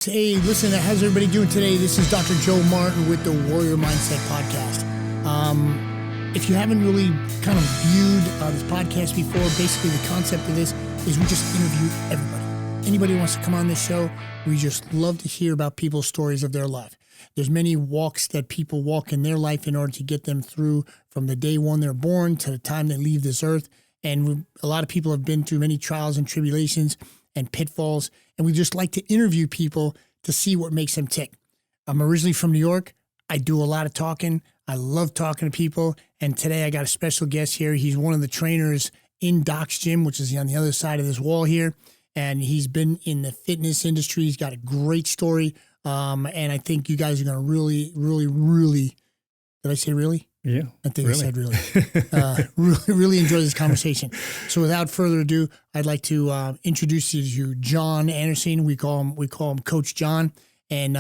Hey, listen, how's everybody doing today? This is Dr. Joe Martin with the Warrior Mindset Podcast. If you haven't really kind of viewed this podcast before, basically the concept of this is we just interview everybody. Anybody who wants to come on this show, we just love to hear about people's stories of their life. There's many walks that people walk in their life in order to get them through from the day one they're born to the time they leave this earth. And a lot of people have been through many trials and tribulations and pitfalls, and we just like to interview people to see what makes them tick. I'm originally from New York. I do a lot of talking. I love talking to people, and today I got a special guest here. He's one of the trainers in Doc's Gym, which is on the other side of this wall here, and he's been in the fitness industry. He's got a great story, and I think you guys are going to really, did I say really? Yeah, I think really. I said really enjoy this conversation. So without further ado, I'd like to introduce you to John Anderson. We call him Coach John, and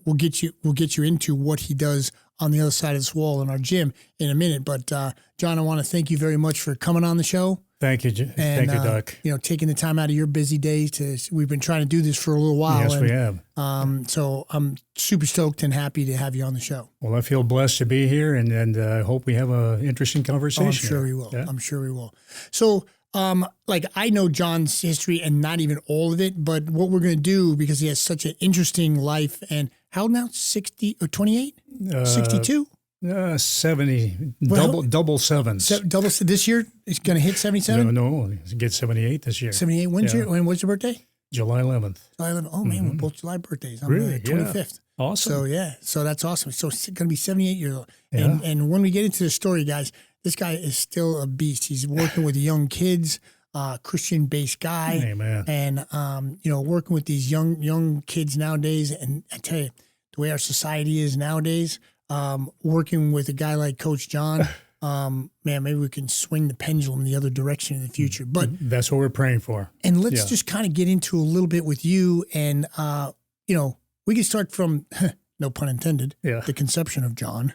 we'll get you into what he does on the other side of this wall in our gym in a minute. But John, I want to thank you very much for coming on the show. Thank you, thank you, Doc. Taking the time out of your busy days we've been trying to do this for a little while. Yes, we have. So I'm super stoked and happy to have you on the show. Well, I feel blessed to be here, and I hope we have an interesting conversation. I'm sure we will. Yeah? I'm sure we will. So, I know John's history and not even all of it, but what we're going to do, because he has such an interesting life, and how old now? 60 or 28? 62? 70, Well, double sevens. Double this year is going to hit 77? No, get 78 this year. 78. When's your birthday? July 11th. July 11th. Oh, man, we're both July birthdays. I'm Really? the 25th. Yeah. Awesome. So that's awesome. So it's going to be 78 years old. Yeah. And when we get into the story, guys, this guy is still a beast. He's working with young kids, Christian-based guy. Amen. And, working with these young kids nowadays. And I tell you, the way our society is nowadays, working with a guy like Coach John, maybe we can swing the pendulum the other direction in the future. But that's what we're praying for. And let's just kind of get into a little bit with you. And, we can start from, no pun intended, the conception of John,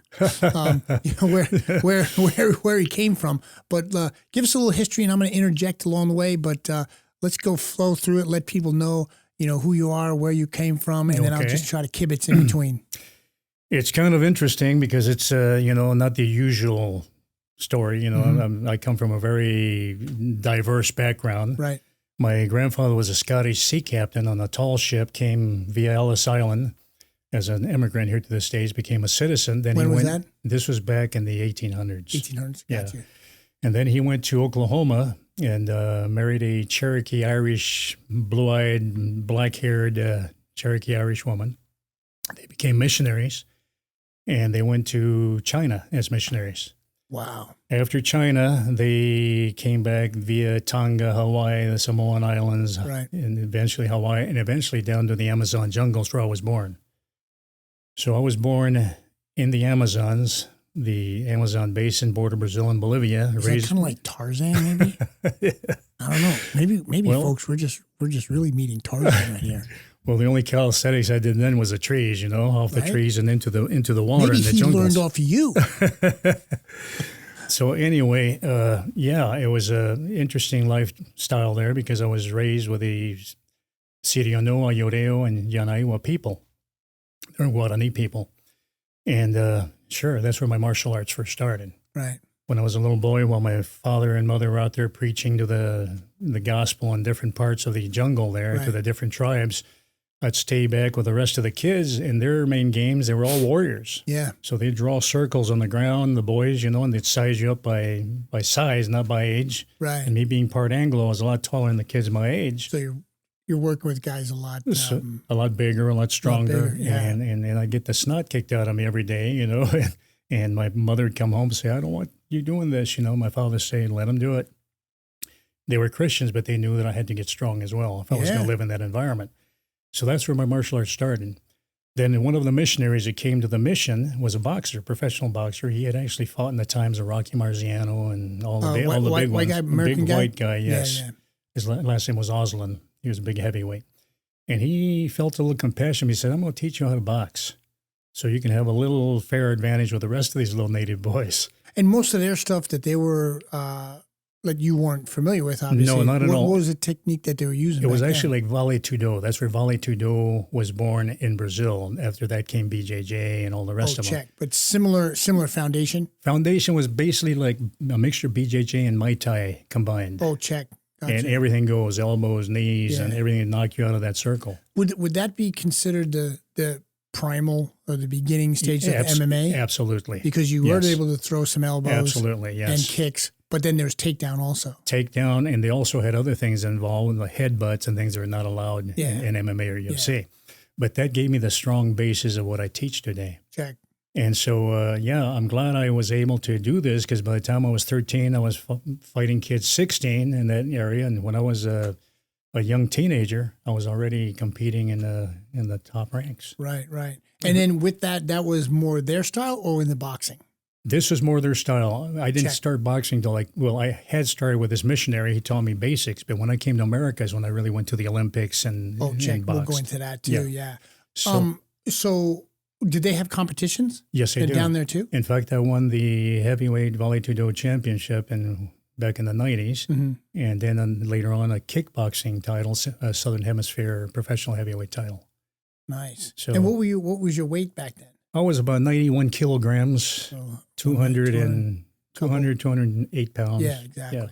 where he came from. But give us a little history, and I'm going to interject along the way. But let's go flow through it. Let people know, who you are, where you came from, and then I'll just try to kibitz in between. It's kind of interesting because it's, not the usual story. I come from a very diverse background. Right. My grandfather was a Scottish sea captain on a tall ship, came via Ellis Island as an immigrant here to the States, became a citizen. Then when was that? This was back in the 1800s. 1800s, gotcha. Yeah. And then he went to Oklahoma and married a Cherokee Irish, blue-eyed, black-haired Cherokee Irish woman. They became missionaries. And they went to China as missionaries. Wow. After China, they came back via Tonga, Hawaii, the Samoan Islands, right, and eventually Hawaii, and eventually down to the Amazon jungles where I was born. So I was born in the Amazons, the Amazon basin, border Brazil and Bolivia. Is that kind of like Tarzan, maybe? I don't know. Maybe folks, we're just really meeting Tarzan right here. Well, the only calisthenics I did then was the trees, off the trees and into the water Maybe in the jungles. Maybe he learned off you. So anyway, it was an interesting lifestyle there because I was raised with the Siriano, Ayoreo, and Yanaiwa people. They're Guarani people. And sure, that's where my martial arts first started. Right. When I was a little boy, while my father and mother were out there preaching to the gospel in different parts of the jungle there, to the different tribes, I'd stay back with the rest of the kids. In their main games, they were all warriors. Yeah. So they'd draw circles on the ground, the boys, and they'd size you up by size, not by age. Right. And me being part Anglo, I was a lot taller than the kids my age. So you're working with guys a lot bigger, a lot stronger. Yeah. And I'd get the snot kicked out of me every day, and my mother would come home and say, I don't want you doing this. My father would say, let them do it. They were Christians, but they knew that I had to get strong as well if I was going to live in that environment. So that's where my martial arts started. Then one of the missionaries that came to the mission was a boxer, professional boxer. He had actually fought in the times of Rocky Marziano and all the big ones. Guy, American big guy? white guy, yes. Yeah. His last name was Oslin. He was a big heavyweight. And he felt a little compassion. He said, I'm going to teach you how to box so you can have a little fair advantage with the rest of these little native boys. And most of their stuff that they were that you weren't familiar with, obviously. No, not at all. What was the technique that they were using? It was back actually like Vale Tudo. That's where Vale Tudo was born in Brazil. After that came BJJ and all the rest of them. Check. But similar foundation? Foundation was basically like a mixture of BJJ and Muay Thai combined. Oh, check. Gotcha. And everything goes, elbows, knees, and everything to knock you out of that circle. Would that be considered the primal or the beginning stage of MMA? Absolutely. Because you were able to throw some elbows. Absolutely, yes. And kicks. But then there's takedown also. Takedown, and they also had other things involved, like headbutts and things that are not allowed in MMA or UFC. Yeah. But that gave me the strong basis of what I teach today. Check. And so, I'm glad I was able to do this because by the time I was 13, I was fighting kids 16 in that area. And when I was a young teenager, I was already competing in the top ranks. Right. And then with that was more their style or in the boxing? This was more their style. I didn't start boxing till I had started with this missionary. He taught me basics, but when I came to America is when I really went to the Olympics and check. And we'll go into that too. Yeah. So did they have competitions? Yes, they do. Down there too? In fact, I won the heavyweight Vale Tudo championship back in the 90s. Mm-hmm. And then later on a kickboxing title, a Southern Hemisphere professional heavyweight title. Nice. So, and what was your weight back then? I was about 91 kilograms, 208 pounds. Yeah, exactly.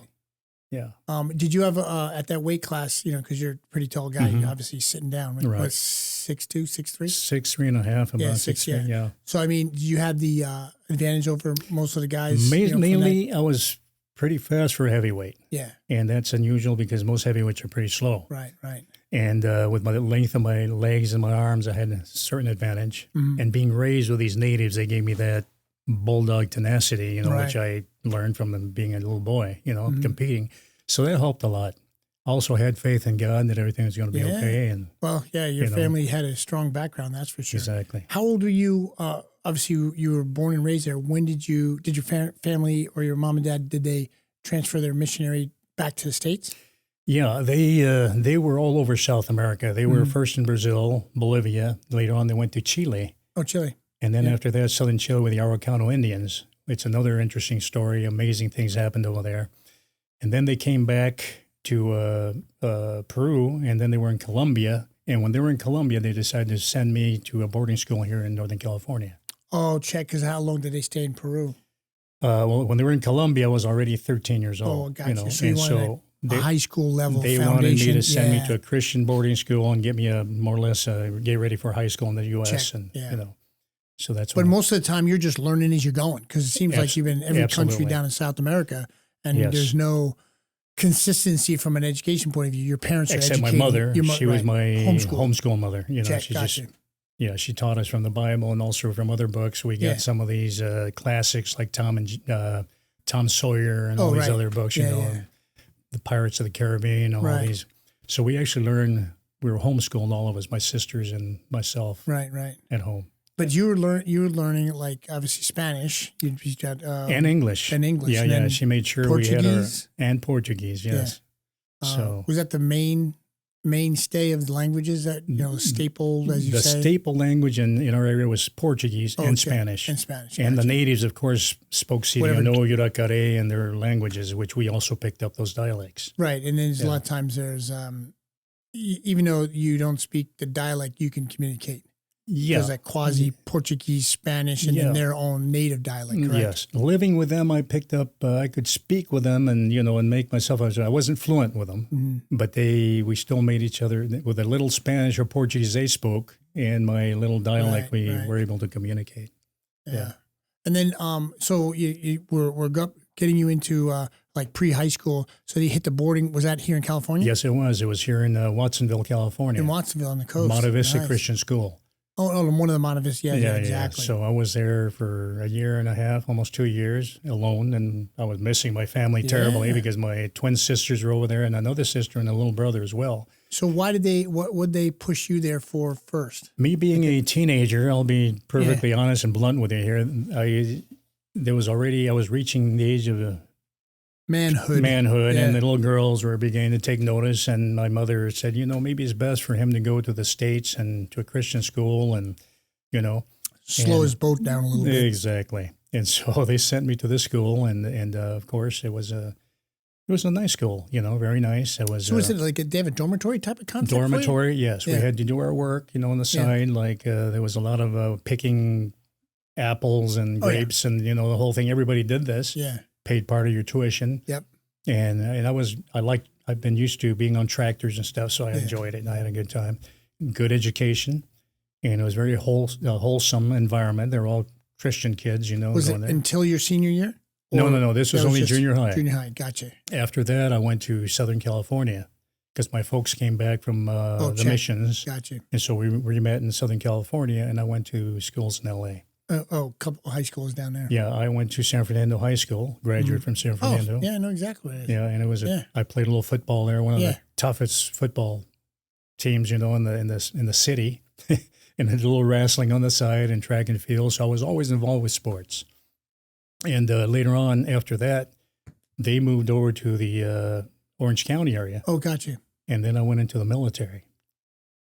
Yeah. Did you have at that weight class, because you're a pretty tall guy, you're obviously sitting down, right? What, 6'2", 6'3"? 6'3.5", about 6'3", yeah. So, I mean, you had the advantage over most of the guys? Mainly, I was pretty fast for a heavyweight. Yeah. And that's unusual because most heavyweights are pretty slow. Right. And with the length of my legs and my arms, I had a certain advantage. Mm-hmm. And being raised with these natives, they gave me that bulldog tenacity, which I learned from them being a little boy, competing. So that helped a lot. Also had faith in God that everything was going to be okay. And your family had a strong background, that's for sure. Exactly. How old were you? Obviously, you were born and raised there. When did your family or your mom and dad, did they transfer their missionary back to the States? Yeah, they were all over South America. They were first in Brazil, Bolivia. Later on, they went to Chile. Oh, Chile. And then after that, southern Chile with the Araucano Indians. It's another interesting story. Amazing things happened over there. And then they came back to Peru, and then they were in Colombia. And when they were in Colombia, they decided to send me to a boarding school here in Northern California. Oh, check, because how long did they stay in Peru? Well, when they were in Colombia, I was already 13 years old. Oh, gotcha. So a high school level they foundation. Wanted me to send me to a Christian boarding school and get me more or less get ready for high school in the U.S. Check. So that's. But most of the time, you're just learning as you're going because it seems like you've been in every country down in South America, and there's no consistency from an education point of view. Your parents are except educating. My mother. She was my homeschool mother. Check, she taught us from the Bible and also from other books. We got some of these classics like Tom Sawyer and all these other books. The Pirates of the Caribbean, all these. So we actually learned. We were homeschooled, all of us, my sisters and myself. Right. At home. But you were learning like obviously Spanish. You got and English. Yeah. She made sure Portuguese? We had and Portuguese. Yes. So was that the mainstay of the languages that staple, as you say? The staple language in our area was Portuguese and Spanish. And Spanish. And the natives, of course, spoke Siriano, Yuracare, and their languages, which we also picked up those dialects. Right, and then a lot of times there's even though you don't speak the dialect, you can communicate. Yeah. There's that quasi-Portuguese, Spanish, and then their own native dialect, correct? Yes. Living with them, I picked up, I could speak with them and, and make myself, I wasn't fluent with them, but we still made each other, with a little Spanish or Portuguese they spoke, and my little dialect, we were able to communicate. Yeah. And then, so we're getting you into like pre-high school, so you hit the boarding, was that here in California? Yes, it was. It was here in Watsonville, California. In Watsonville on the coast. Monte Vista Christian School. Oh, one of the Monte Vista, yeah, exactly. So I was there for a year and a half, almost 2 years alone, and I was missing my family terribly because my twin sisters were over there and another sister and a little brother as well. So what would they push you there for first? Me being a teenager, I'll be perfectly honest and blunt with you here, I was reaching the age of manhood, and the little girls were beginning to take notice, and my mother said, maybe it's best for him to go to the States and to a Christian school and, slow his boat down a little bit. Exactly. And so they sent me to this school, and of course it was It was a nice school, very nice. It was So was it like they have a dormitory type of concept? For you? dormitory. Yes, we Yeah. had to do our work, on the side. Like there was a lot of picking apples and Oh, yeah. grapes, and the whole thing. Everybody did this. Yeah. Paid part of your tuition. Yep. And I've been used to being on tractors and stuff, so I enjoyed it and I had a good time. Good education, and it was very wholesome environment. They're all Christian kids, Was it going there. until your senior year? No. This was only just junior high. Junior high, gotcha. After that, I went to Southern California because my folks came back from the check. missions, Gotcha. and so we met in Southern California, and I went to schools in L.A. Couple of high schools down there. Yeah, I went to San Fernando High School, graduated from San Fernando. Oh, yeah, I know exactly what it is. Yeah, and it was I played a little football there, one of the toughest football teams, in the city, and did a little wrestling on the side and track and field. So I was always involved with sports. And later on, after that, they moved over to the Orange County area, Oh, gotcha. and then I went into the military.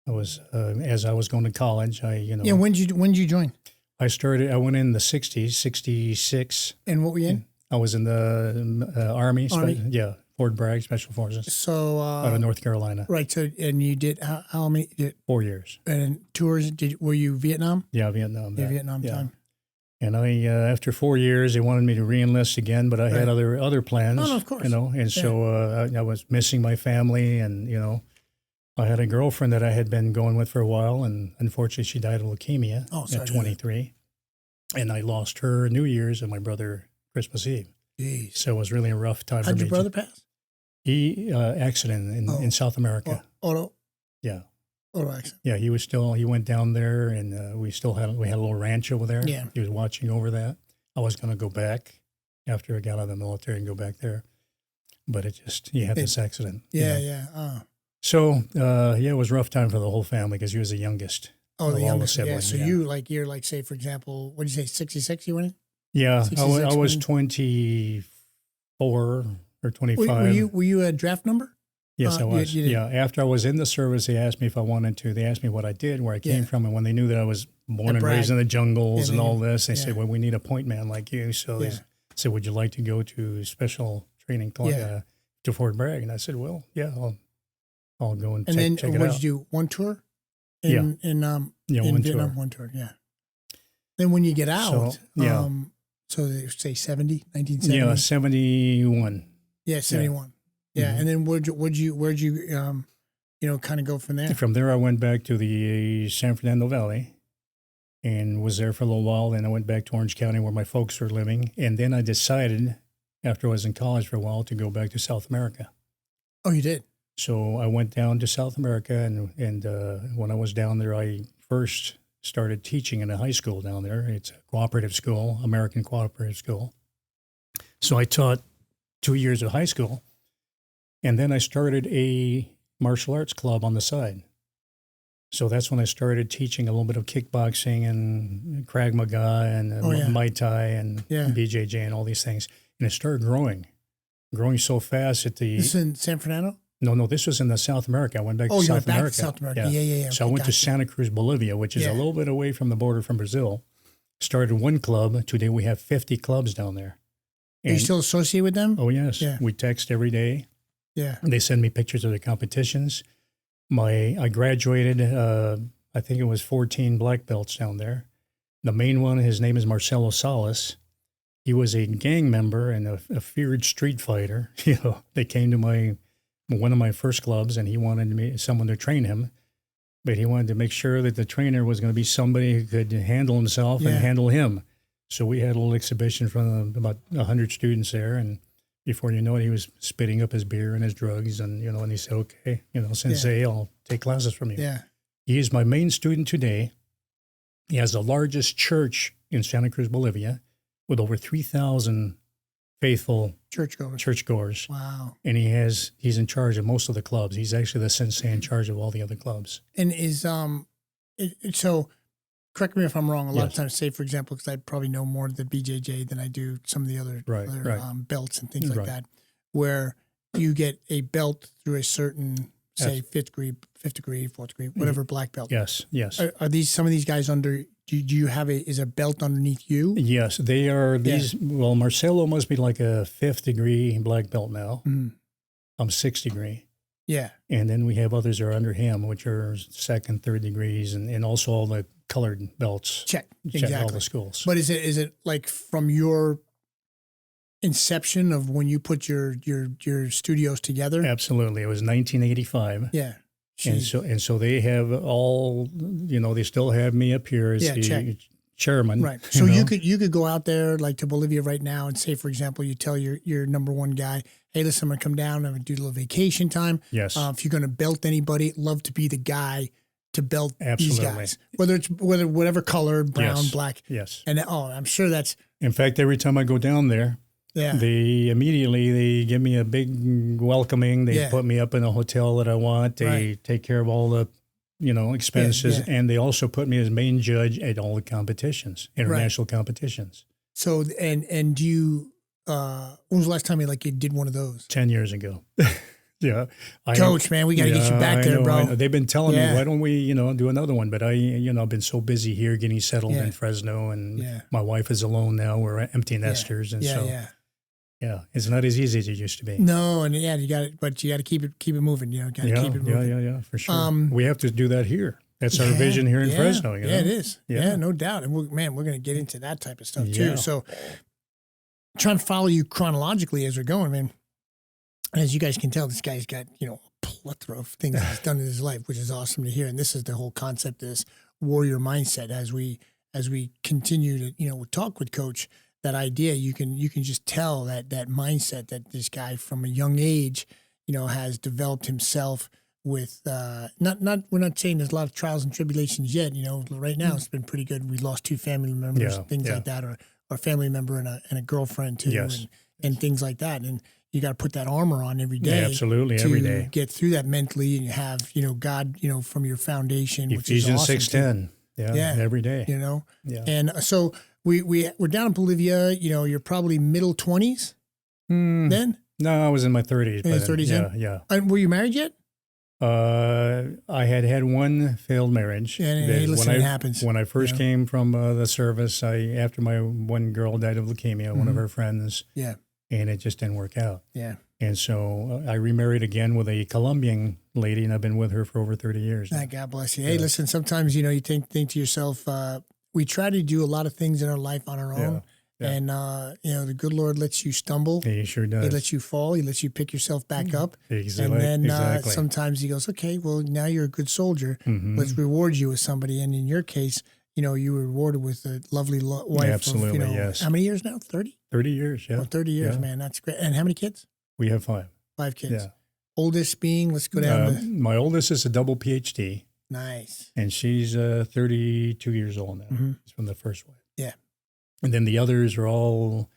I was as I was going to college. Yeah, when did you join? I went in the 60s, 66. And what were you in? I was in the Army. Army? Fort Bragg Special Forces So out of North Carolina. right. So and you did how many 4 years. and tours? Were you Vietnam? Yeah, Vietnam. Yeah, Vietnam yeah. time. And I, after 4 years, they wanted me to re-enlist again, but I had other plans. Oh, no, of course. And so I was missing my family, and I had a girlfriend that I had been going with for a while, and unfortunately, she died of leukemia sorry at to hear 23, and I lost her New Year's and my brother Christmas Eve. Jeez. So it was really a rough time for How'd me. your brother pass? He accident in South America. Auto accident. Yeah, he went down there, and we had a little ranch over there. Yeah. He was watching over that. I was going to go back after I got out of the military and go back there, but he had this accident. Yeah. So, it was a rough time for the whole family because he was the youngest. Oh, of the all youngest. the Yeah. siblings. So you're like, say, for example, what did you say, 66 you went in? Yeah, 66 I was when- 24 or 25. Were you a draft number? Yes, I was. you did. Yeah, after I was in the service, they asked me if I wanted to. They asked me what I did, where I came from, and when they knew that I was born and raised in the jungles and all this, they said, "Well, we need a point man like you." So they said, "Would you like to go to special training to Fort Bragg?" And I said, "Well, yeah, I'll go and check then it what out." did you do? One tour? One Vietnam, tour. one tour. Yeah. Then when you get out, So, so they say 1970. Yeah, 71. Yeah, 71. Yeah, Mhm. and then where'd you kind of go from there? From there, I went back to the San Fernando Valley and was there for a little while. Then I went back to Orange County where my folks were living. And then I decided, after I was in college for a while, to go back to South America. Oh, you did? So I went down to South America, and when I was down there, I first started teaching in a high school down there. It's a cooperative school, American cooperative school. So I taught 2 years of high school, and then I started a martial arts club on the side. So that's when I started teaching a little bit of kickboxing and Krav Maga and Muay Thai and BJJ and all these things. And it started growing so fast at the... This is in San Fernando? No, this was in the South America. I went back to South America. South America. Yeah. So I went to Santa Cruz, Bolivia, which is a little bit away from the border from Brazil. Started one club. Today we have 50 clubs down there. Are you still associated with them? Oh, yes. Yeah. We text every day. Yeah. They send me pictures of their competitions. I graduated, I think it was 14 black belts down there. The main one, his name is Marcelo Salas. He was a gang member and a feared street fighter. They came to one of my first clubs, and he wanted someone to train him. But he wanted to make sure that the trainer was going to be somebody who could handle himself and handle him. So we had a little exhibition from about 100 students there, and before you know it, he was spitting up his beer and his drugs, and and he said, "Okay, Sensei, I'll take classes from you." Yeah. He is my main student today. He has the largest church in Santa Cruz, Bolivia, with over 3,000 faithful churchgoers. Wow. And he's in charge of most of the clubs. He's actually the sensei in charge of all the other clubs. And is so correct me if I'm wrong. A lot of times, say for example, because I probably know more of the BJJ than I do some of the other belts and things like that, where you get a belt through a certain, say, fifth degree, fourth degree, whatever black belt. Yes. Are these some of these guys under do you have is a belt underneath you? Yes, they are these. Well, Marcelo must be like a 5th degree black belt now. Mm. I'm 6th degree. Yeah. And then we have others that are under him, which are 2nd, 3rd degrees, and also all the colored belts. Check exactly. All the schools. But is it like from your inception of when you put your studios together? Absolutely. It was 1985. Yeah. Jeez. And so they have all, they still have me up here as the chairman. Right. So you could go out there like to Bolivia right now and say, for example, you tell your number one guy, hey, listen, I'm going to come down. I'm going to do a little vacation time. Yes. If you're going to belt anybody, love to be the guy to belt these guys, whether whatever color, brown, black. Yes. And I'm sure that's. In fact, every time I go down there, they immediately give me a big welcoming. They put me up in a hotel that I want. They take care of all the, expenses, and they also put me as main judge at all the competitions, international competitions. So and do you? When was the last time you did one of those? 10 years ago. Yeah, Coach, man, we got to get you back there, bro. I know. They've been telling me, why don't we, do another one? But I've been so busy here getting settled in Fresno, and my wife is alone now. We're empty nesters, and yeah, it's not as easy as it used to be. No, and you got it, but you got to keep it moving. Got to keep it moving. Yeah, for sure. We have to do that here. That's our vision here in Fresno. Yeah, it is. Yeah, no doubt. And we're going to get into that type of stuff too. So, trying to follow you chronologically as we're going, man. As you guys can tell, this guy's got, a plethora of things he's done in his life, which is awesome to hear. And this is the whole concept of this warrior mindset. As we continue to, talk with Coach, that idea, you can just tell that mindset that this guy from a young age, has developed himself with, we're not saying there's a lot of trials and tribulations yet, right now it's been pretty good. We lost 2 family members, things like that, or a family member and a girlfriend too, and things like that. And you got to put that armor on every day. Yeah, absolutely, every day. Get through that mentally, and you have, God, from your foundation, which Ephesians is awesome. 6:10. Yeah, every day. Yeah. And so we're down in Bolivia. You're probably middle 20s then. No, I was in my 30s. In your 30s, yeah. And were you married yet? I had one failed marriage. And hey, listen, it happens. When I first came from the service, after my one girl died of leukemia, one of her friends. Yeah. And it just didn't work out. Yeah. And so I remarried again with a Colombian lady, and I've been with her for over 30 years. God bless you. Hey, listen, sometimes, you think to yourself, we try to do a lot of things in our life on our own. Yeah. And, the good Lord lets you stumble. He sure does. He lets you fall. He lets you pick yourself back up. Exactly. And then sometimes he goes, okay, well, now you're a good soldier. Mm-hmm. Let's reward you with somebody. And in your case, you were rewarded with a lovely wife. Absolutely, of, yes. How many years now? 30? 30 years, yeah. Oh, 30 years, man. That's great. And how many kids? We have 5. 5 kids. Yeah. Oldest being, let's go down. My oldest is a double PhD. Nice. And she's 32 years old now. Mm-hmm. It's from the first wife. Yeah. And then the others are all,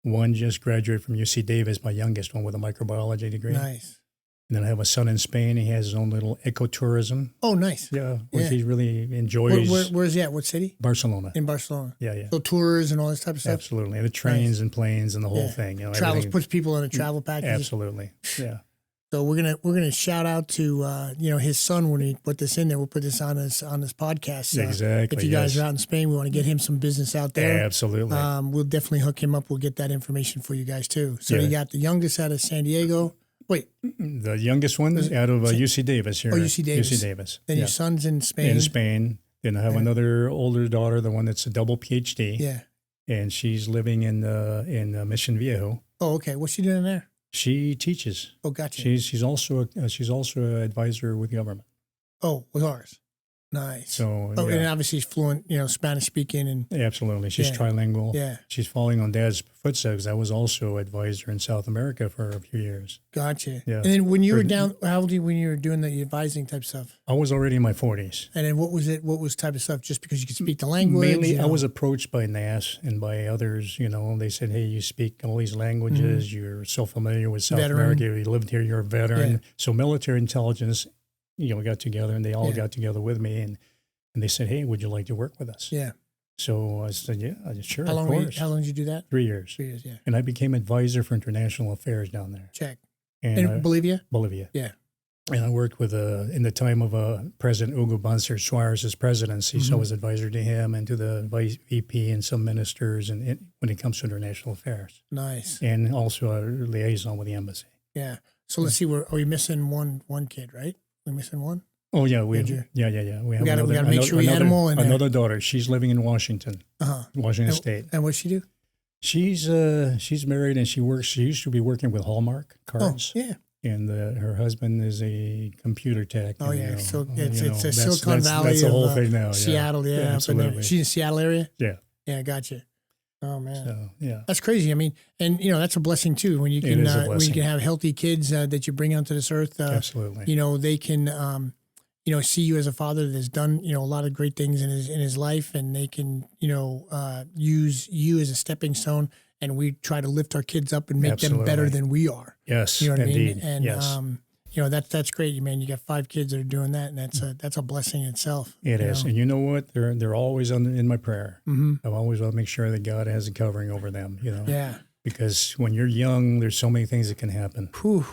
one just graduated from UC Davis, my youngest one with a microbiology degree. Nice. And then I have a son in Spain. He has his own little ecotourism. Oh, nice. Yeah, which he really enjoys. Where's he at? What city? Barcelona. In Barcelona. Yeah. So tours and all this type of stuff? Absolutely. And the trains and planes and the whole thing. Puts people on a travel package? Absolutely, yeah. So we're gonna shout out to his son when he put this in there. We'll put this on this podcast. Exactly. If you guys are out in Spain, we want to get him some business out there. Yeah, absolutely. We'll definitely hook him up. We'll get that information for you guys too. So you got the youngest out of San Diego. Wait, the youngest one is out of UC Davis here. Oh, UC Davis. UC Davis. Then your son's in Spain. In Spain. Then I have another older daughter, the one that's a double PhD. Yeah. And she's living in Mission Viejo. Oh, okay. What's she doing there? She teaches. Oh, gotcha. She's also an advisor with government. Oh, with ours. Nice. So, and obviously she's fluent, Spanish speaking, and absolutely, she's trilingual. Yeah, she's following on Dad's footsteps. I was also advisor in South America for a few years. Gotcha. Yeah. And then when you were down, how old were you when you were doing the advising type stuff? I was already in my 40s. And then what was it? What was type of stuff? Just because you could speak the language? Mainly, I was approached by NAS and by others. They said, "Hey, you speak all these languages. Mm-hmm. You're so familiar with South America. You lived here. You're a veteran." Yeah. So military intelligence. Got together, and they all got together with me, and they said, "Hey, would you like to work with us?" Yeah. So I said, "Yeah, sure, of course." How long did you do that? 3 years. 3 years, yeah. And I became advisor for international affairs down there. Check. In Bolivia? Bolivia. Yeah. And I worked with, in the time of President Hugo Banzer Suarez's presidency, so I was advisor to him and to the vice VP and some ministers and when it comes to international affairs. Nice. And also a liaison with the embassy. Yeah. So let's see, are we missing one kid, right? We're missing one? Oh, yeah. We Did have We got to make sure we had them all in there. Another daughter. She's living in Washington, Washington State. And what's she do? She's married and she used to be working with Hallmark cards. Oh, yeah. And her husband is a computer tech. Oh, and, yeah. So it's a Silicon Valley. That's the whole thing now. Seattle, yeah. Absolutely. She's in Seattle area? Yeah. Yeah, gotcha. Oh, man. So, yeah. That's crazy. I mean, and, that's a blessing, too, when you can have healthy kids that you bring onto this earth. Absolutely. They can, see you as a father that's done, a lot of great things in his life, and they can, use you as a stepping stone. And we try to lift our kids up and make them better than we are. Yes, you know what indeed. I mean? And yes. That's great, man. You got 5 kids that are doing that, and that's a blessing in itself. It is, and you know what? They're always in my prayer. I always want to make sure that God has a covering over them. Yeah. Because when you're young, there's so many things that can happen. Whew.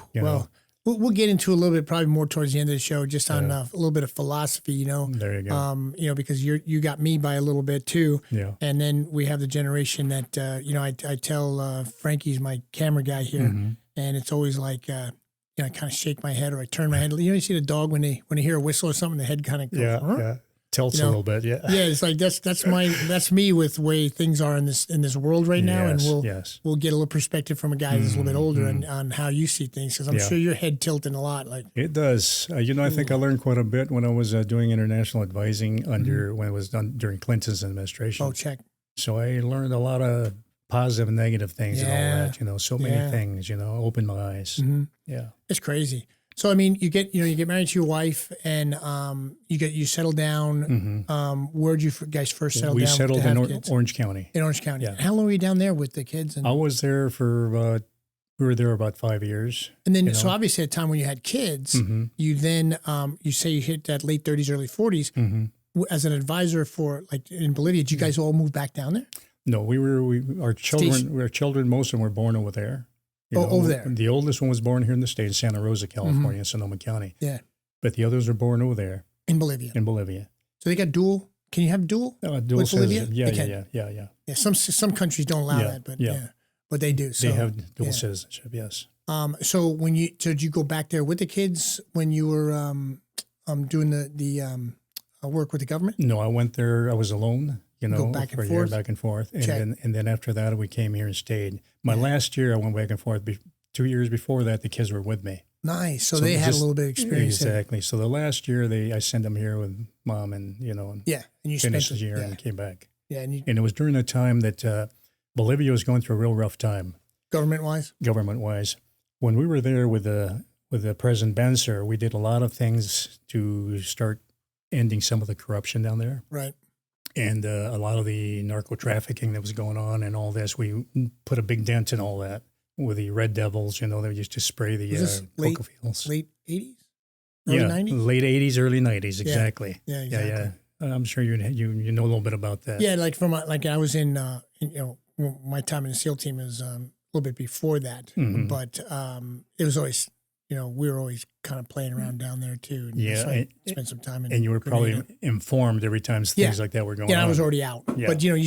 We'll get into a little bit probably more towards the end of the show, just on a little bit of philosophy. There you go. Because you got me by a little bit too. Yeah. And then we have the generation that I tell Frankie's my camera guy here, and it's always like I kind of shake my head or I turn my head. You see the dog when they hear a whistle or something, the head kind of goes. Yeah. Tilts a little bit. Yeah. Yeah. It's like that's me with the way things are in this world right now, and we'll get a little perspective from a guy that's a little bit older on how you see things, because I'm sure your head tilting a lot. Like it does. I think I learned quite a bit when I was doing international advising when it was done during Clinton's administration. Oh, check. So I learned a lot of positive and negative things and all that. So many things. Opened my eyes. Yeah, it's crazy. So I mean, you get married to your wife, and you settle down. Where'd you guys first settle down? We settled in Orange County. In Orange County. Yeah. How long were you down there with the kids? I was there for we were there about 5 years. And then, so obviously, at the time when you had kids, you then you say you hit that late 30s, early 40s. As an advisor for in Bolivia, did you guys all move back down there? No, our children, most of them were born over there. Over there. The oldest one was born here in the state, in Santa Rosa, California, in Sonoma County. Yeah. But the others were born over there. In Bolivia. So they got dual. Can you have dual? Dual with Bolivia? Yeah. Yeah. Some countries don't allow that, but but they do. So they have dual citizenship. Yes. So did you go back there with the kids when you were doing the work with the government? No, I went there. I was alone. Go back and for a forth? year, back and forth, and then after that we came here and stayed. My last year I went back and forth. 2 years before that, the kids were with me. Nice. So they had a little bit of experience. Exactly. So the last year I sent them here with mom, and and you finished the year and came back. Yeah, and it was during the time that Bolivia was going through a real rough time, government wise. When we were there with the President Banzer, we did a lot of things to start ending some of the corruption down there. Right. And a lot of the narco trafficking that was going on and all this, we put a big dent in all that with the Red Devils. They used to spray the coca fields. Late 80s? Early 90s? Late 80s, early 90s, exactly. Yeah, exactly. Yeah. I'm sure you know a little bit about that. Yeah, I was in my time in the SEAL team is a little bit before that, but it was always we were always kind of playing around down there too. And so I spent some time in. And you were probably informed every time things like that were going on. Yeah, I was already out. Yeah. But you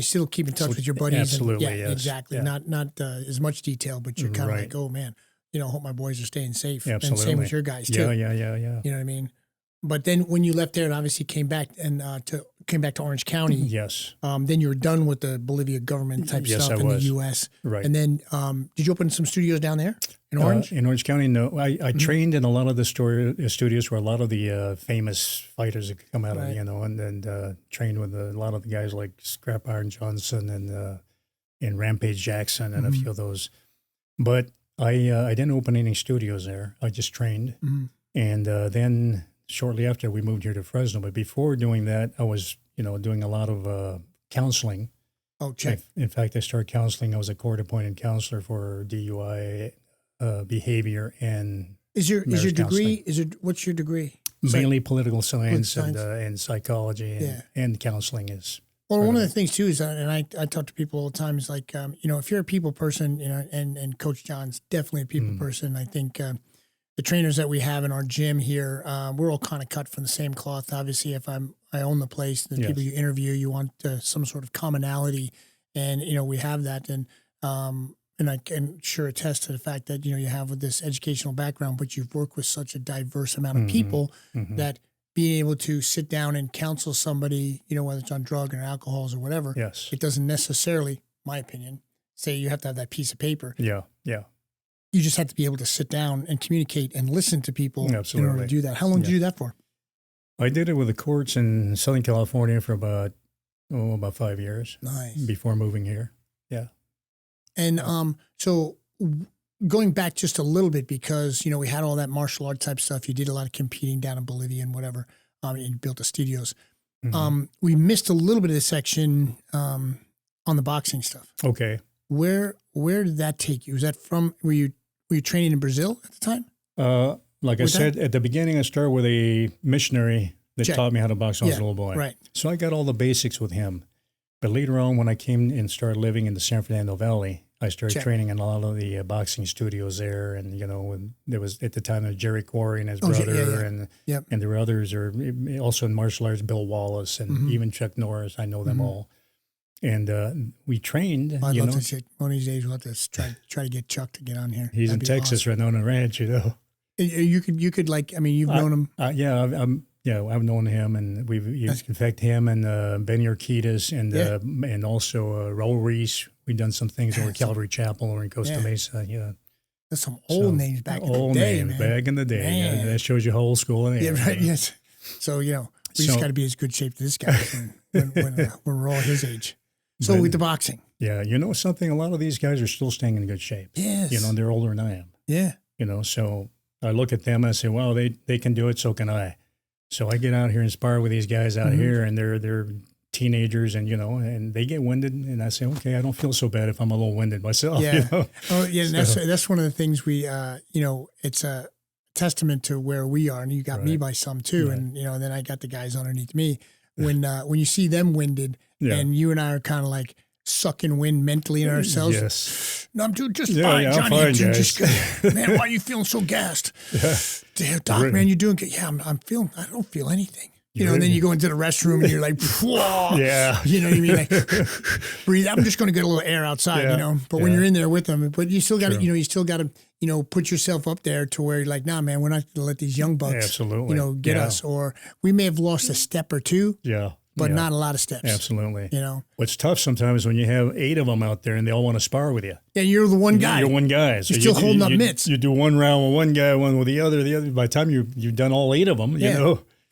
still keep in touch with your buddies. Absolutely, yes. Exactly. Yeah. Not as much detail, but you're kind of like, oh man, I hope my boys are staying safe. Absolutely. And same with your guys too. Yeah. You know what I mean? But then when you left there and obviously came back to Orange County. Yes. Then you were done with the Bolivia government type stuff in the U.S. Right. And then did you open some studios down there in Orange? In Orange County, no. I trained in a lot of the studios where a lot of the famous fighters had come out of, and trained with a lot of the guys like Scrap Iron Johnson and Rampage Jackson and a few of those. But I didn't open any studios there. I just trained. And then shortly after we moved here to Fresno. But before doing that, I was, doing a lot of counseling. Oh, check. In fact, I started counseling. I was a court-appointed counselor for DUI behavior and Is your degree? What's your degree? Mainly political science and psychology and counseling is. Well, one of the things too is, and I talk to people all the time, is like, if you're a people person, and Coach John's definitely a people person. I think the trainers that we have in our gym here, we're all kind of cut from the same cloth. Obviously, if I own the place, the people you interview, you want some sort of commonality, and we have that. And I can sure attest to the fact that you have with this educational background, but you've worked with such a diverse amount of people that being able to sit down and counsel somebody, whether it's on drug or alcohols or whatever, it doesn't necessarily, my opinion, say you have to have that piece of paper. Yeah. You just have to be able to sit down and communicate and listen to people in order to do that. How long did you do that for? I did it with the courts in Southern California for about 5 years. Nice. Before moving here. Yeah. And so going back just a little bit, because, we had all that martial art type stuff. You did a lot of competing down in Bolivia and whatever. And you built the studios. We missed a little bit of the section on the boxing stuff. Okay. Where did that take you? Was that from, were you training in Brazil at the time? Like I said, at the beginning, I started with a missionary that taught me how to box when I was a little boy. Right. So I got all the basics with him. But later on, when I came and started living in the San Fernando Valley, I started training in a lot of the boxing studios there. And, when there was, at the time, there was Jerry Quarry and his brother, and there were others, or also in martial arts, Bill Wallace, and even Chuck Norris. I know them all. And we trained. I'd love to check. One of these days, we'll have to try to get Chuck to get on here. He's in Texas right now on a ranch, You could you've known him. I've known him, and in fact, him and Benny Urquidez and also Raul Reese. We've done some things over Calvary Chapel or in Costa Mesa. Yeah, that's some old names back in the day. Back in the day. Man. That shows you how old school it is. Yeah, right. Yes. So we just got to be as good shape to this guy when we're all his age. So with the boxing. Yeah, something. A lot of these guys are still staying in good shape. Yes. They're older than I am. Yeah. So I look at them and I say, well, they can do it, so can I. So I get out here and spar with these guys out here, and they're teenagers, and and they get winded, and I say, okay, I don't feel so bad if I'm a little winded myself. Yeah. Oh, yeah. And that's one of the things we, it's a testament to where we are, and you got me by some too, and and then I got the guys underneath me. When you see them winded, and you and I are kind of like sucking wind mentally in ourselves. Yes. No, I'm doing just fine, Johnny. I'm fine, doing just good. Man, why are you feeling so gassed? Damn, Doc, man, you're doing good. Yeah, I don't feel anything. And then you go into the restroom and you're like, whoa. Yeah. You know what I mean? Like, breathe. I'm just going to get a little air outside, But when you're in there with them, but you still got to, you still got to, put yourself up there to where you're like, nah, man, we're not going to let these young bucks, get us. Or we may have lost a step or two. Yeah. But not a lot of steps. Absolutely. What's tough sometimes when you have 8 of them out there and they all want to spar with you. Yeah, you're the one guy. You're one guy. So you're still holding up mitts. You do one round with one guy, one with the other. By the time you've done all 8 of them,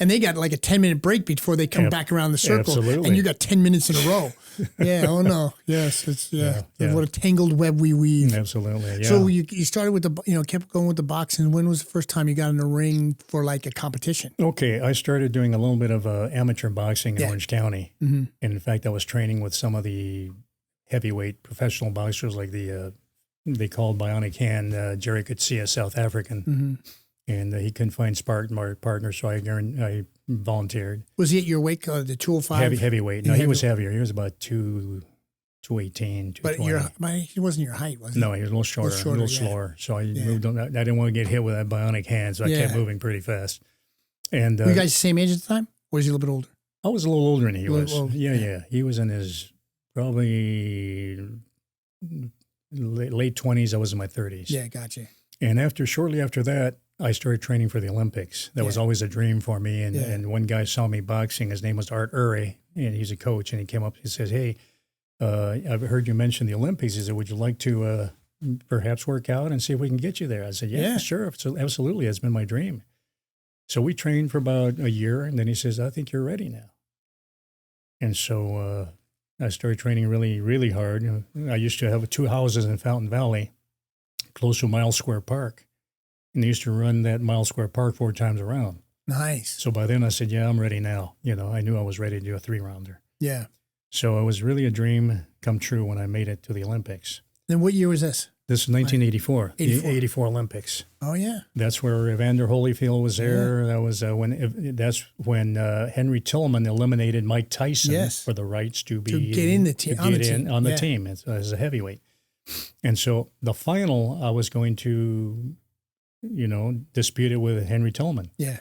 And they got like a 10-minute break before they come back around the circle. Absolutely. And you got 10 minutes in a row. Yeah. Oh, no. Yes. It's, what a tangled web we weave. Absolutely. Yeah. So you started with kept going with the boxing. When was the first time you got in the ring for like a competition? Okay. I started doing a little bit of amateur boxing in Orange County. And in fact, I was training with some of the heavyweight professional boxers like they called Bionic Hand, Jerry Coetzee, South African. And he couldn't find Spartan partner, so I volunteered. Was he at your weight, the 205? Heavyweight. No, he was heavier. He was about 218, 220. But he wasn't your height, was he? No, he was a little shorter, a little slower. So I moved on. I didn't want to get hit with that bionic hand, so I kept moving pretty fast. And were you guys the same age at the time? Or was he a little bit older? I was a little older than he was. Yeah. He was in his probably late 20s. I was in my 30s. Yeah, gotcha. And shortly after that, I started training for the Olympics. That was always a dream for me. And one guy saw me boxing. His name was Art Ure, and he's a coach. And he came up and says, hey, I've heard you mention the Olympics. He said, would you like to perhaps work out and see if we can get you there? I said, yeah, sure. So absolutely. It's been my dream. So we trained for about a year. And then he says, I think you're ready now. And so I started training really, really hard. I used to have 2 houses in Fountain Valley, close to Mile Square Park. And they used to run that Mile Square Park 4 times around. Nice. So by then I said, yeah, I'm ready now. I knew I was ready to do a 3-rounder. Yeah. So it was really a dream come true when I made it to the Olympics. Then what year was this? This is 1984, the 84 Olympics. Oh, yeah. That's where Evander Holyfield was there. Yeah. That was when Henry Tillman eliminated Mike Tyson for the rights to get in on the team as a heavyweight. And so the final, I was going to disputed with Henry Tillman. Yeah.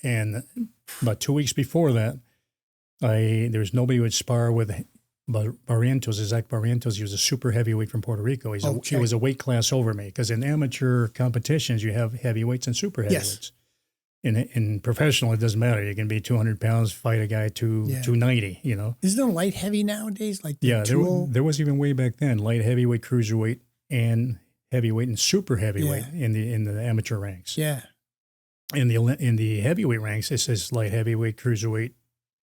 And about 2 weeks before that, there was nobody who would spar with Barrientos, Isaac Barrientos. He was a super heavyweight from Puerto Rico. He was a weight class over me, because in amateur competitions, you have heavyweights and super heavyweights. Yes. In professional, it doesn't matter. You can be 200 pounds, fight a guy 290, Isn't there light heavy nowadays? Like there was even way back then, light heavyweight, cruiserweight, and heavyweight and super heavyweight in the amateur ranks. Yeah. In the heavyweight ranks, it says light heavyweight, cruiserweight,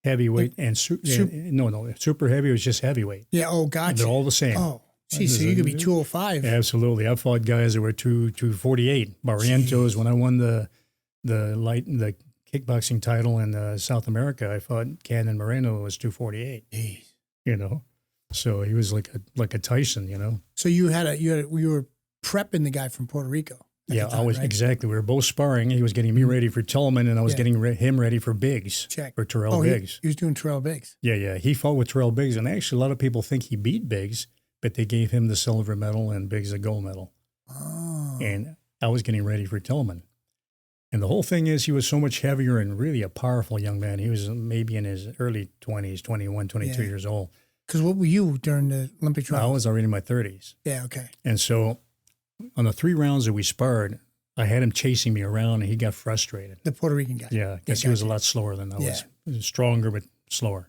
heavyweight, and super heavyweight is just heavyweight. Yeah. Oh, gotcha. They're all the same. Oh, geez, so you could be 205. Absolutely. I fought guys that were 248. Barrientos, when I won the kickboxing title in South America, I fought Cannon Moreno, who was 248. Jeez. So he was like a Tyson. So you were prepping the guy from Puerto Rico. Yeah, I was, right? Exactly. We were both sparring. He was getting me ready for Tillman, and I was getting him ready for Biggs. For Terrell Biggs. He was doing Terrell Biggs. Yeah. He fought with Terrell Biggs, and actually a lot of people think he beat Biggs, but they gave him the silver medal and Biggs a gold medal. Oh. And I was getting ready for Tillman. And the whole thing is, he was so much heavier and really a powerful young man. He was maybe in his early 20s, 21, 22 years old. Because what were you during the Olympic trial? I was already in my 30s. Yeah, okay. And so on the 3 rounds that we sparred, I had him chasing me around, and he got frustrated. The Puerto Rican guy. Yeah, because he was a lot slower than I was. He was stronger, but slower.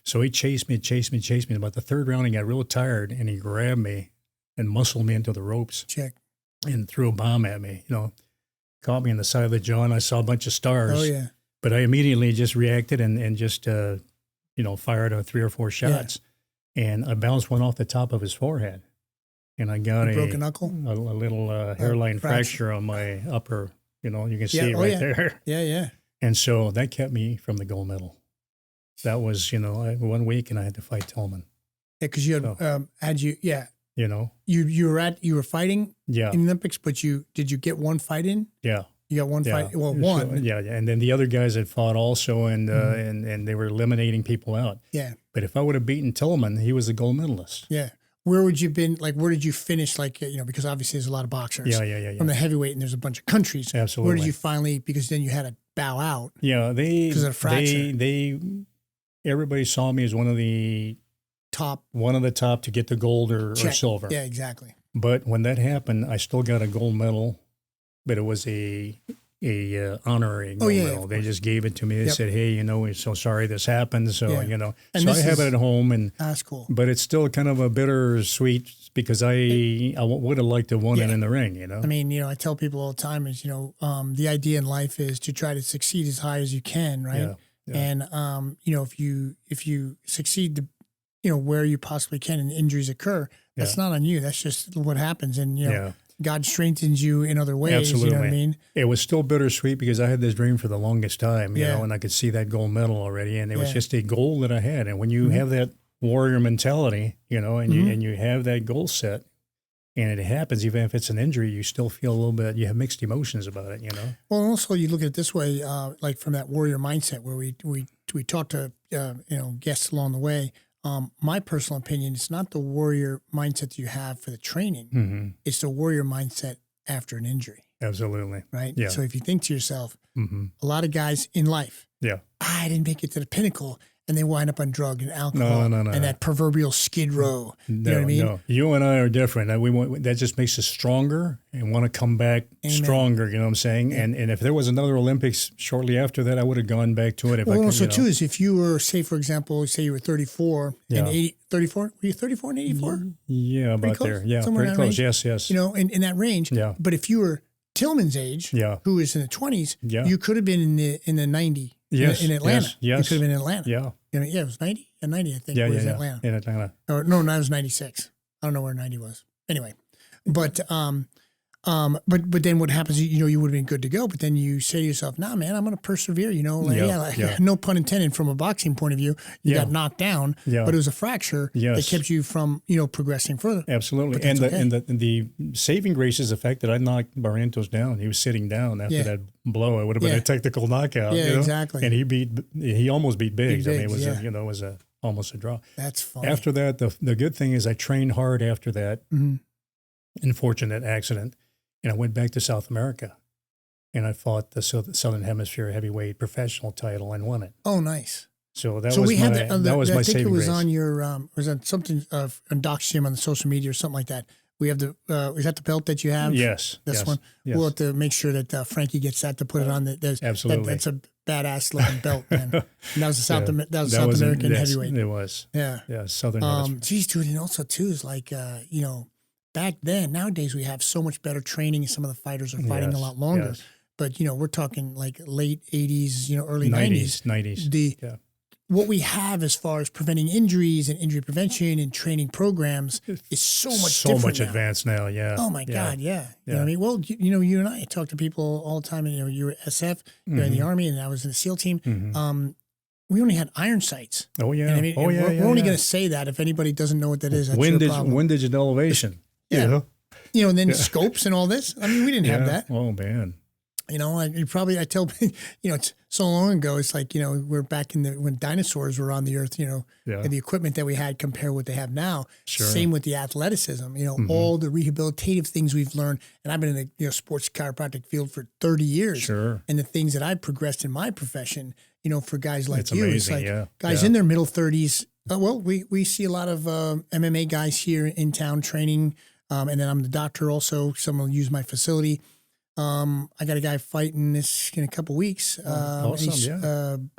So he chased me. About the 3rd round, he got real tired, and he grabbed me and muscled me into the ropes. And threw a bomb at me, caught me in the side of the jaw, and I saw a bunch of stars. Oh, yeah. But I immediately just reacted and just, fired 3 or 4 shots. Yeah. And I bounced one off the top of his forehead. And I got a broken knuckle, a little hairline fracture on my upper. You can see it right there. Yeah. And so that kept me from the gold medal. That was 1 week, and I had to fight Tillman. Yeah, because you had you were fighting in the Olympics, but did you get one fight in? Yeah. You got one fight. Well, one. So, and then the other guys had fought also, and they were eliminating people out. Yeah. But if I would have beaten Tillman, he was the gold medalist. Yeah. Where would you been? Like, where did you finish? Like, because obviously there's a lot of boxers. Yeah. From the heavyweight, and there's a bunch of countries. Absolutely. Where did you finally? Because then you had to bow out. Yeah, because of a fracture. Everybody saw me as one of the top to get the gold or silver. Yeah, exactly. But when that happened, I still got a gold medal, but it was a honorary gold medal. They just gave it to me. They said, "Hey, we're so sorry this happened." So and so I have it at home, and that's cool. But it's still kind of a bittersweet, because I would have liked to have won it in the ring. I mean, I tell people all the time is the idea in life is to try to succeed as high as you can, right? Yeah. And if you succeed to where you possibly can, and injuries occur, that's not on you. That's just what happens, and God strengthens you in other ways. Absolutely. You know what I mean? It was still bittersweet, because I had this dream for the longest time, and I could see that gold medal already, and it was just a goal that I had. And when you have that warrior mentality, and you have that goal set, and it happens, even if it's an injury, you still feel a little bit, you have mixed emotions about it, Well, also you look at it this way, like from that warrior mindset, where we talk to guests along the way. My personal opinion, it's not the warrior mindset that you have for the training. Mm-hmm. It's the warrior mindset after an injury. Absolutely. Right? Yeah. So if you think to yourself, a lot of guys in life, I didn't make it to the pinnacle, and they wind up on drug and alcohol and that proverbial skid row. You know what I mean? No, you and I are different. That just makes us stronger and want to come back stronger, you know what I'm saying? Yeah. And if there was another Olympics shortly after that, I would have gone back to it. Too, is if you were, say, for example, say you were 34 and 80, 34? Were you 34 and 84? Yeah, about there. Yeah, pretty close. Yes. In that range. Yeah. But if you were Tillman's age, who is in the 20s, you could have been in the 90. Yes, in Atlanta. Yes. You could have been in Atlanta. Yeah. It was 90? Yeah, 90, I think, was Atlanta. In Atlanta. Or, no, that was 96. I don't know where 90 was. Anyway, but then what happens, you would have been good to go, but then you say to yourself, nah, man, I'm going to persevere, no pun intended from a boxing point of view. You got knocked down, but it was a fracture that kept you from, progressing further. Absolutely. And the saving grace is the fact that I knocked Barrientos down. He was sitting down after that blow. It would have been a technical knockout. Yeah, exactly. And he almost beat Biggs. I mean, it was it was almost a draw. That's funny. After that, the good thing is I trained hard after that unfortunate accident. And I went back to South America. and I fought the Southern Hemisphere heavyweight professional title and won it. Oh, nice. So that So was we my, had that was I my think it saving was grace. on your was on something on Doc's Gym on the social media or something like that. We have the is that the belt that you have? Yes. This yes, one. Yes. We'll have to make sure that Frankie gets that to put it on. Absolutely. That's a badass looking belt, man. And that was a South was American yes, heavyweight. It was. Yeah. Yeah. Southern Hemisphere. Geez, dude, and also too is like back then. Nowadays we have so much better training. Some of the fighters are fighting a lot longer. Yes. But we're talking like late '80s, early 90s. '90s. What we have as far as preventing injuries and injury prevention and training programs is so much different now. Advanced now. Yeah. Oh my God, yeah. You know Yeah. what I mean? Well, you and I talk to people all the time. And, you were SF, you're in the Army, and I was in the SEAL team. We only had iron sights. Oh yeah. And I mean, oh yeah. we're only going to say that if anybody doesn't know what that is. That's your problem. Windage and elevation. Yeah. And then scopes and all this. I mean, we didn't have that. Oh man. I tell, it's so long ago. It's like, we're back when dinosaurs were on the earth, and the equipment that we had compared to what they have now. Sure. Same with the athleticism, all the rehabilitative things we've learned. And I've been in the sports chiropractic field for 30 years. Sure. And the things that I've progressed in my profession, for guys like It's you, amazing, it's like yeah. guys in their middle 30s. We see a lot of MMA guys here in town training. And then I'm the doctor also. Someone will use my facility. I got a guy fighting this in a couple weeks. Awesome,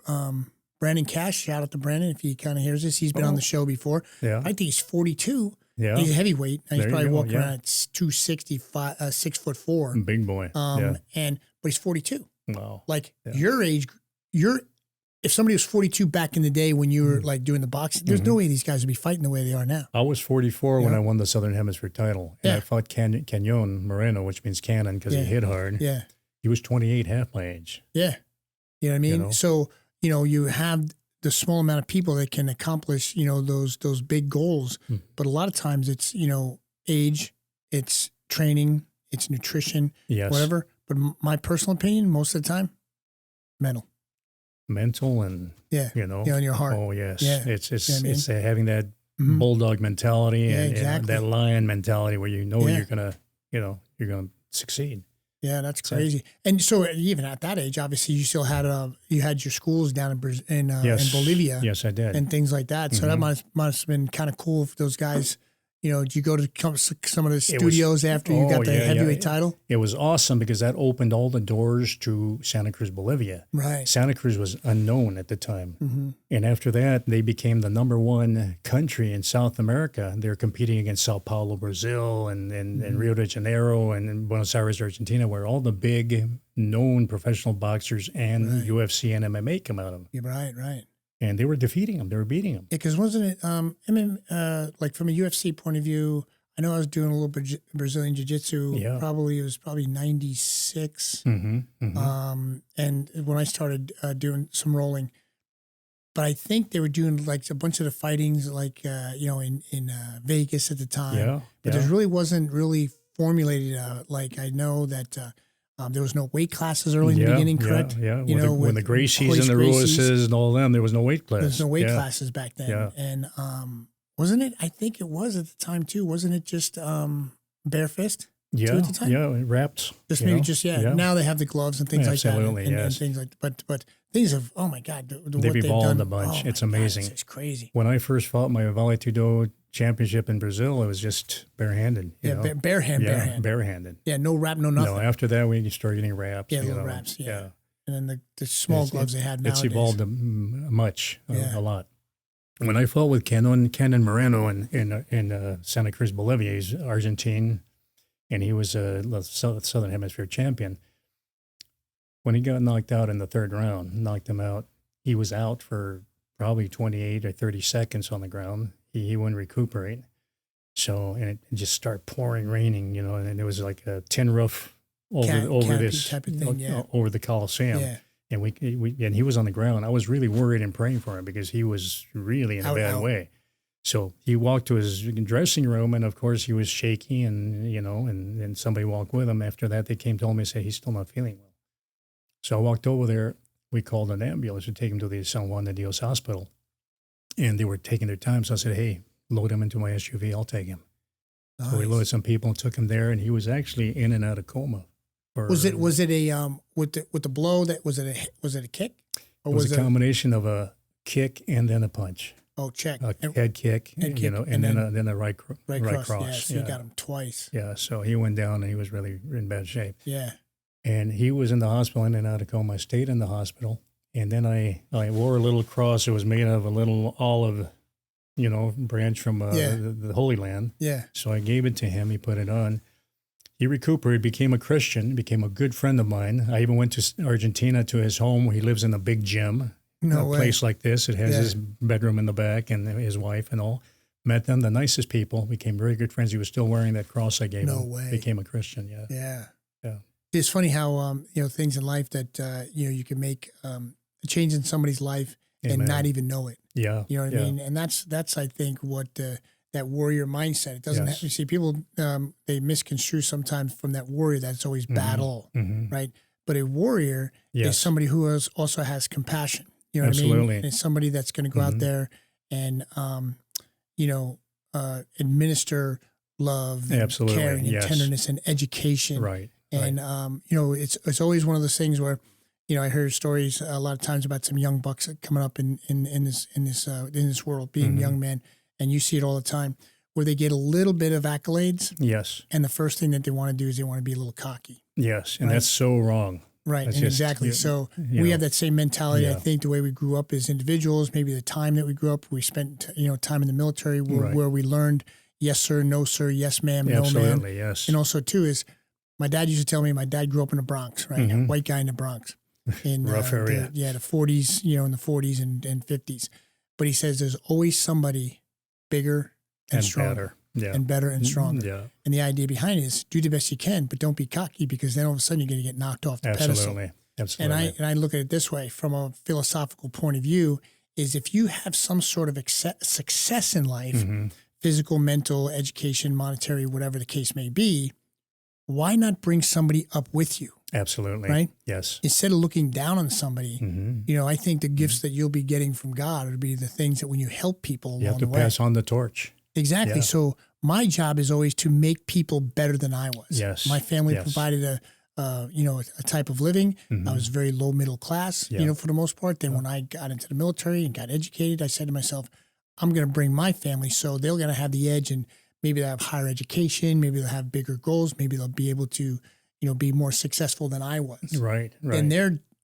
Brandon Cash, shout out to Brandon if he kind of hears this. He's been on the show before. Yeah. I think he's 42. Yeah. He's a heavyweight. And he's There you probably go, walking yeah. around at 265, 6'4". Big boy. But he's 42. Wow. Like your age, if somebody was 42 back in the day when you were like doing the boxing, there's no way these guys would be fighting the way they are now. I was 44 when I won the Southern Hemisphere title. And Yeah. I fought Canyon Moreno, which means cannon because he hit hard. Yeah. He was 28, half my age. Yeah. You know what I mean? You know? So, you have the small amount of people that can accomplish, those big goals. But a lot of times it's, age, it's training, it's nutrition, Yes. whatever. But my personal opinion, most of the time, mental. Mental and, in your heart. Oh, yes. Yeah. It's You know what I mean? it's having that bulldog mentality and exactly. that lion mentality where Yeah. you're going to, you're going to succeed. Yeah, that's crazy. And so even at that age, obviously, you still had you had your schools down in Bolivia, Yes, I did. and things like that. So that must have been kind of cool for those guys. Did you go to some of the studios after you got the heavyweight title? It was awesome because that opened all the doors to Santa Cruz, Bolivia. Right. Santa Cruz was unknown at the time. And after that, they became the number one country in South America. They're competing against Sao Paulo, Brazil, and Rio de Janeiro, and in Buenos Aires, Argentina, where all the big known professional boxers and UFC and MMA come out of. Yeah, right. And they were defeating them. They were beating them. Yeah, because wasn't it, like from a UFC point of view, I know I was doing a little bit Brazilian Jiu-Jitsu. Yeah. It was probably 96. Mm-hmm. And when I started doing some rolling, but I think they were doing like a bunch of the fightings, like, in Vegas at the time. Yeah. But there really wasn't really formulated. Like I know that there was no weight classes early in the beginning, correct? Yeah. You know, when the Gracies and the Gracies. Ruises and all them, there was no weight class. There's no weight Yeah. classes back then. Yeah. And wasn't it? I think it was at the time too. Wasn't it just bare fist? Yeah, at the time? yeah, it wrapped. Just you maybe know? just Now they have the gloves and things Absolutely, like that, and yes. things like. But things have. Oh my God, They've evolved a bunch. It's amazing. It's crazy. When I first fought my Vale Tudo championship in Brazil, it was just barehanded. you know? Barehanded. Yeah, no wrap, no nothing. No, after that we started getting wraps. Yeah, you little know? wraps. Yeah. And then the small gloves they had It's nowadays. evolved a lot. When I fought with Cannon Moreno in Santa Cruz, Bolivia, he's Argentine, and he was a Southern Hemisphere champion. When he got knocked out in the third round, knocked him out, he was out for probably 28 or 30 seconds on the ground. He wouldn't recuperate. So, and it just started raining, you know, and it was like a tin roof over this type of thing, over the Coliseum. Yeah. And and he was on the ground. I was really worried and praying for him because he was really in a bad way. So he walked to his dressing room, and of course he was shaky, and you know, and somebody walked with him. After that, they told me, say he's still not feeling well. So I walked over there. We called an ambulance to take him to the San Juan de Dios hospital, and they were taking their time. So I said, "Hey, load him into my SUV. I'll take him." Nice. So we loaded some people and took him there, and he was actually in and out of coma Or Was it a with the blow that was it a kick or it was a combination of a kick and then a punch. check A head kick, head you kick, know, and then a right cross. Yeah, so you got him twice. Yeah, so he went down and he was really in bad shape. Yeah. And he was in the hospital in Tacoma. I stayed in the hospital. And then I wore a little cross. It was made of a little olive, you know, branch from the Holy Land. Yeah. So I gave it to him. He put it on. He recuperated, became a Christian, became a good friend of mine. I even went to Argentina to his home where he lives in a big gym. No a way. place like this. It has his bedroom in the back and his wife and all. Met them, the nicest people, became very good friends. He was still wearing that cross I gave him. No way. Became a Christian, yeah. Yeah. Yeah. It's funny how, things in life that, you can make a change in somebody's life and not even know it. Yeah. You know what I mean? And that's I think, what that warrior mindset. It doesn't have, you see, people, they misconstrue sometimes from that warrior that it's always battle, right? But a warrior is somebody who also has compassion. You know what I mean? And it's somebody that's going to go out there and, administer love and caring and tenderness and education. Right. And, it's always one of those things where, I heard stories a lot of times about some young bucks coming up in this world, being young men, and you see it all the time, where they get a little bit of accolades. Yes. And the first thing that they want to do is they want to be a little cocky. Yes. And that's so wrong. Right. That's and exactly. So we have that same mentality. I think the way we grew up as individuals, maybe the time that we grew up, we spent, time in the military where we learned yes, sir, no, sir, yes, ma'am, no, ma'am. Absolutely, yes. And also, too, is my dad used to tell me my dad grew up in the Bronx, right? A white guy in the Bronx. In rough area. The 40s, in the 40s and 50s. But he says there's always somebody bigger and stronger. Better. And better and stronger. Yeah. And the idea behind it is do the best you can, but don't be cocky, because then all of a sudden you're going to get knocked off the pedestal. Absolutely. And I look at it this way from a philosophical point of view, is if you have some sort of success in life, physical, mental, education, monetary, whatever the case may be, why not bring somebody up with you? Absolutely. Right? Yes. Instead of looking down on somebody, I think the gifts that you'll be getting from God would be the things that when you help people along the way. You have to pass on the torch. Exactly. Yeah. So my job is always to make people better than I was. Yes. My family provided a type of living. I was very low middle class, for the most part. Then when I got into the military and got educated, I said to myself, I'm going to bring my family so they're going to have the edge, and maybe they'll have higher education, maybe they'll have bigger goals, maybe they'll be able to, be more successful than I was. Right. And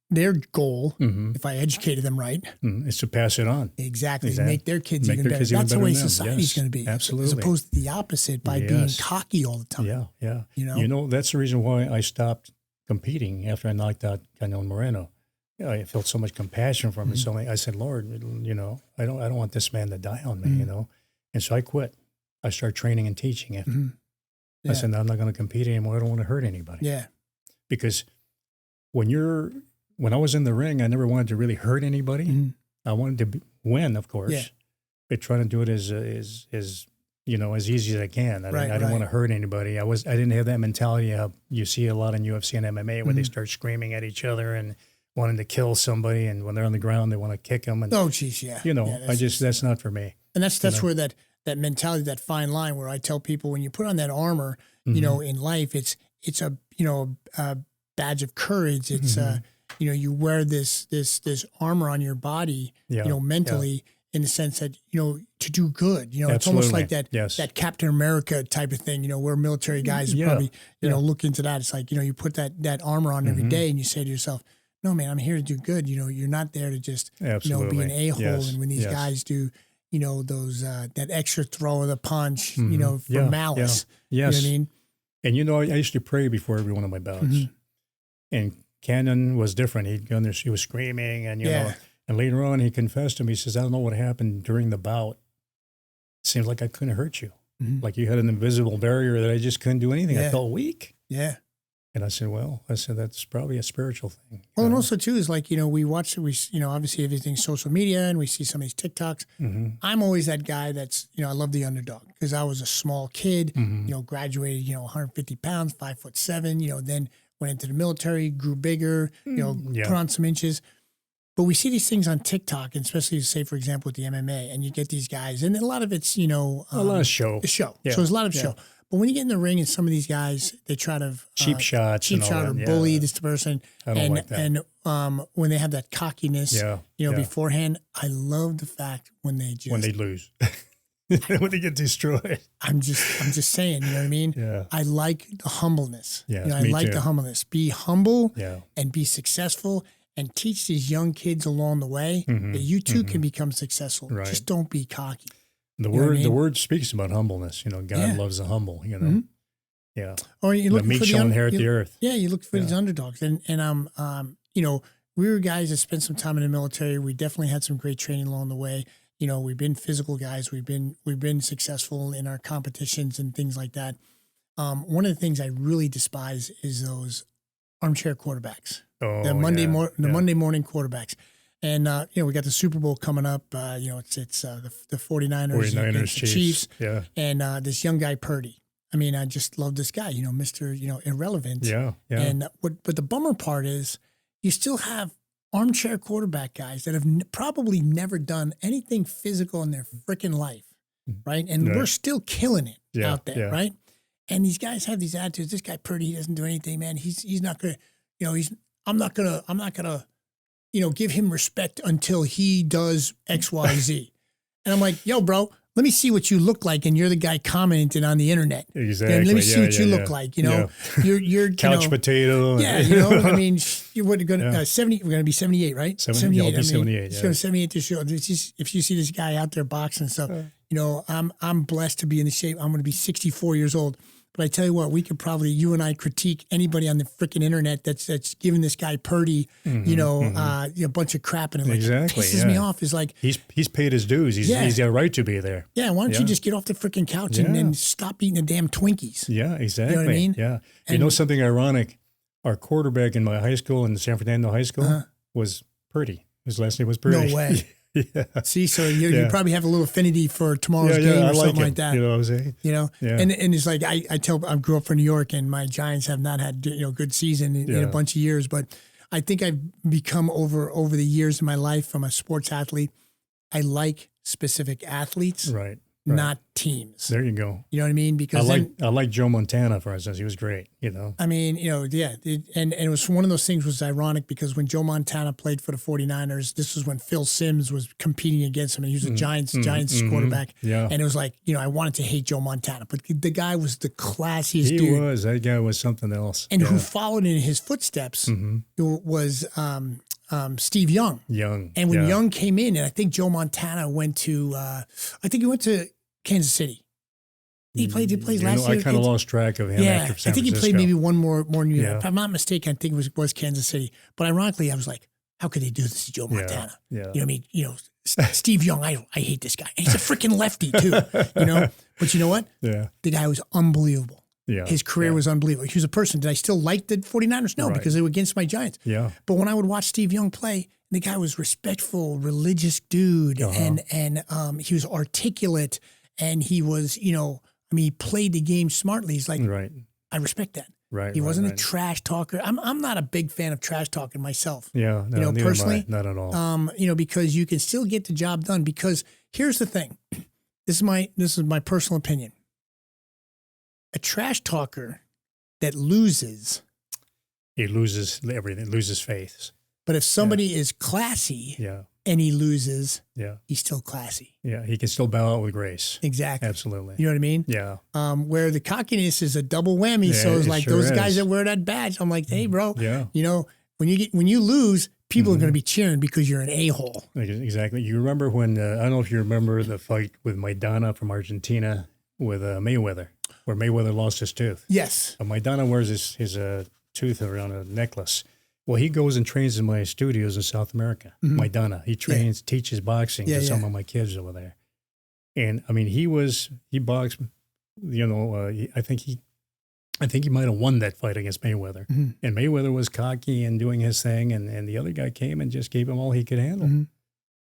their goal, if I educated them right, is to pass it on. Exactly. To make their kids even better. That's the way society's going to be. Absolutely. As opposed to the opposite by being cocky all the time. Yeah. That's the reason why I stopped competing after I knocked out Canelo Moreno. I felt so much compassion for him. So I said, Lord, I don't want this man to die on me, And so I quit. I started training and teaching after. I said, no, I'm not going to compete anymore. I don't want to hurt anybody. Yeah. Because when I was in the ring, I never wanted to really hurt anybody. I wanted to win, of course, but trying to do it as easy as I can. I didn't want to hurt anybody. I didn't have that mentality of, you see a lot in UFC and MMA where they start screaming at each other and wanting to kill somebody, and when they're on the ground, they want to kick them. And, oh, geez, yeah. That's not for me. And that's where that mentality, that fine line, where I tell people, when you put on that armor, in life, it's a badge of courage. It's you wear this armor on your body, mentally, in the sense that, to do good. It's almost like that Captain America type of thing, where military guys probably, look into that. It's like, you put that armor on every day, and you say to yourself, no, man, I'm here to do good. You're not there to just, be an a-hole. And when these guys do, those, that extra throw of the punch, for malice. Yeah. You know what I mean? And, I used to pray before every one of my bouts. And Cannon was different. He was screaming, and, and later on he confessed to me. He says, I don't know what happened during the bout. It seems like I couldn't hurt you. Like you had an invisible barrier that I just couldn't do anything. I felt weak. Yeah. And I said, that's probably a spiritual thing. Well, and also too is like, we watch, obviously everything's social media, and we see some of these TikToks. I'm always that guy that's, I love the underdog, because I was a small kid, graduated, 150 pounds, 5'7", then went into the military, grew bigger, put on some inches. But we see these things on TikTok, and especially, say, for example, with the MMA, and you get these guys, and a lot of it's, a lot of show. The show. Yeah. So there's a lot of show. But when you get in the ring and some of these guys, they try to cheap shots, cheap shot or bully this person. I don't like that. And when they have that cockiness, beforehand, I love the fact when they lose. When they get destroyed. I'm just saying, you know what I mean? Yeah. I like the humbleness. Yeah, I like too. the humbleness. Be humble Yeah. and be successful and teach these young kids along the way that you too can become successful. Right. Just don't be cocky. The word speaks about humbleness. God loves the humble, Yeah. Or you look the meek for shall inherit the earth. Yeah, you look for these underdogs. And we were guys that spent some time in the military. We definitely had some great training along the way. We've been physical guys. We've been successful in our competitions and things like that. One of the things I really despise is those armchair quarterbacks. Oh, The Monday morning quarterbacks. And we got the Super Bowl coming up. It's the 49ers against the Chiefs. Yeah. And this young guy Purdy. I mean, I just love this guy, Mr. Irrelevant. Yeah. Yeah. And but the bummer part is you still have armchair quarterback guys that have probably never done anything physical in their freaking life, right? And we're still killing it out there, right? And these guys have these attitudes. This guy Purdy, he doesn't do anything, man. He's not gonna, I'm not gonna, give him respect until he does X, Y, Z. And I'm like, yo, bro, let me see what you look like. And you're the guy commenting on the internet. Exactly. Let me see what you look like. You're couch potato. Yeah. I mean, you're going to 70. We're going to be 78, right? 78. I'll be 78. It's going to 78 this year. If you see this guy out there boxing and stuff, I'm blessed to be in the shape. I'm going to be 64 years old. But I tell you what, we could probably, you and I, critique anybody on the freaking internet that's giving this guy Purdy, a bunch of crap, and it pisses me off. Is like he's paid his dues. He's got a right to be there. Yeah, why don't you just get off the freaking couch and stop eating the damn Twinkies? Yeah, exactly. You know what I mean? Yeah. And something ironic? Our quarterback in my high school, in San Fernando High School, was Purdy. His last name was Purdy. No way. Yeah. See, so you probably have a little affinity for tomorrow's game or something like that. You know what I'm saying? Yeah. And it's like I grew up from New York, and my Giants have not had good season in a bunch of years, but I think I've become over the years of my life from a sports athlete. I like specific athletes, right. Not teams. There you go. You know what I mean? Because I like Joe Montana, for instance. He was great. I mean, and it was one of those things was ironic because when Joe Montana played for the 49ers, this was when Phil Simms was competing against him, and he was a Giants quarterback. Yeah. And it was like, I wanted to hate Joe Montana, but the guy was the classiest dude. He was. That guy was something else. And who followed in his footsteps was Steve Young. And when Young came in, and I think Joe Montana went to, Kansas City. He plays last year. I kind of lost track of him after San I think he Francisco. played maybe one more year. If I'm not mistaken, I think it was Kansas City. But ironically, I was like, how could they do this to Joe Montana? Yeah. You know what I mean? Steve Young, I hate this guy. And he's a freaking lefty too, But you know what? Yeah. The guy was unbelievable. Yeah. His career was unbelievable. He was a person. Did I still like the 49ers? No, because they were against my Giants. Yeah. But when I would watch Steve Young play, the guy was respectful, religious dude, and he was articulate, and he was, he played the game smartly. He's like, I respect that. Right. He wasn't a trash talker. I'm not a big fan of trash talking myself. Yeah. No, personally, not at all. Because you can still get the job done. Because here's the thing. This is my personal opinion. A trash talker that loses, he loses everything, loses faith. But if somebody is classy and he loses, he's still classy. Yeah, he can still bow out with grace. Exactly. Absolutely. You know what I mean? Yeah. Where the cockiness is a double whammy. So it's like those guys that wear that badge. I'm like, hey, bro. Yeah. When you lose, people are going to be cheering because you're an a-hole. Exactly. You remember when I don't know if you remember the fight with Maidana from Argentina with Mayweather, where Mayweather lost his tooth. Yes. Maidana wears his tooth around a necklace. Well, he goes and trains in my studios in South America. Maidana. He teaches boxing to some of my kids over there. And I mean, he boxed. I think he might have won that fight against Mayweather. And Mayweather was cocky and doing his thing, and the other guy came and just gave him all he could handle.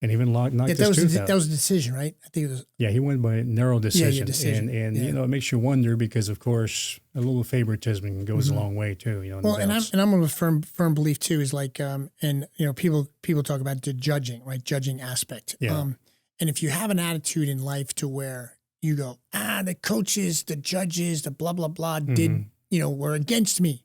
And even knocked his tooth out. That was a decision, right? I think it was. Yeah, he won by a narrow decision. And it makes you wonder because, of course, a little favoritism goes a long way too. Well, and I'm of a firm belief too is like, people talk about the judging, right? Judging aspect. Yeah. And if you have an attitude in life to where you go, the coaches, the judges, the blah, blah, blah did, were against me.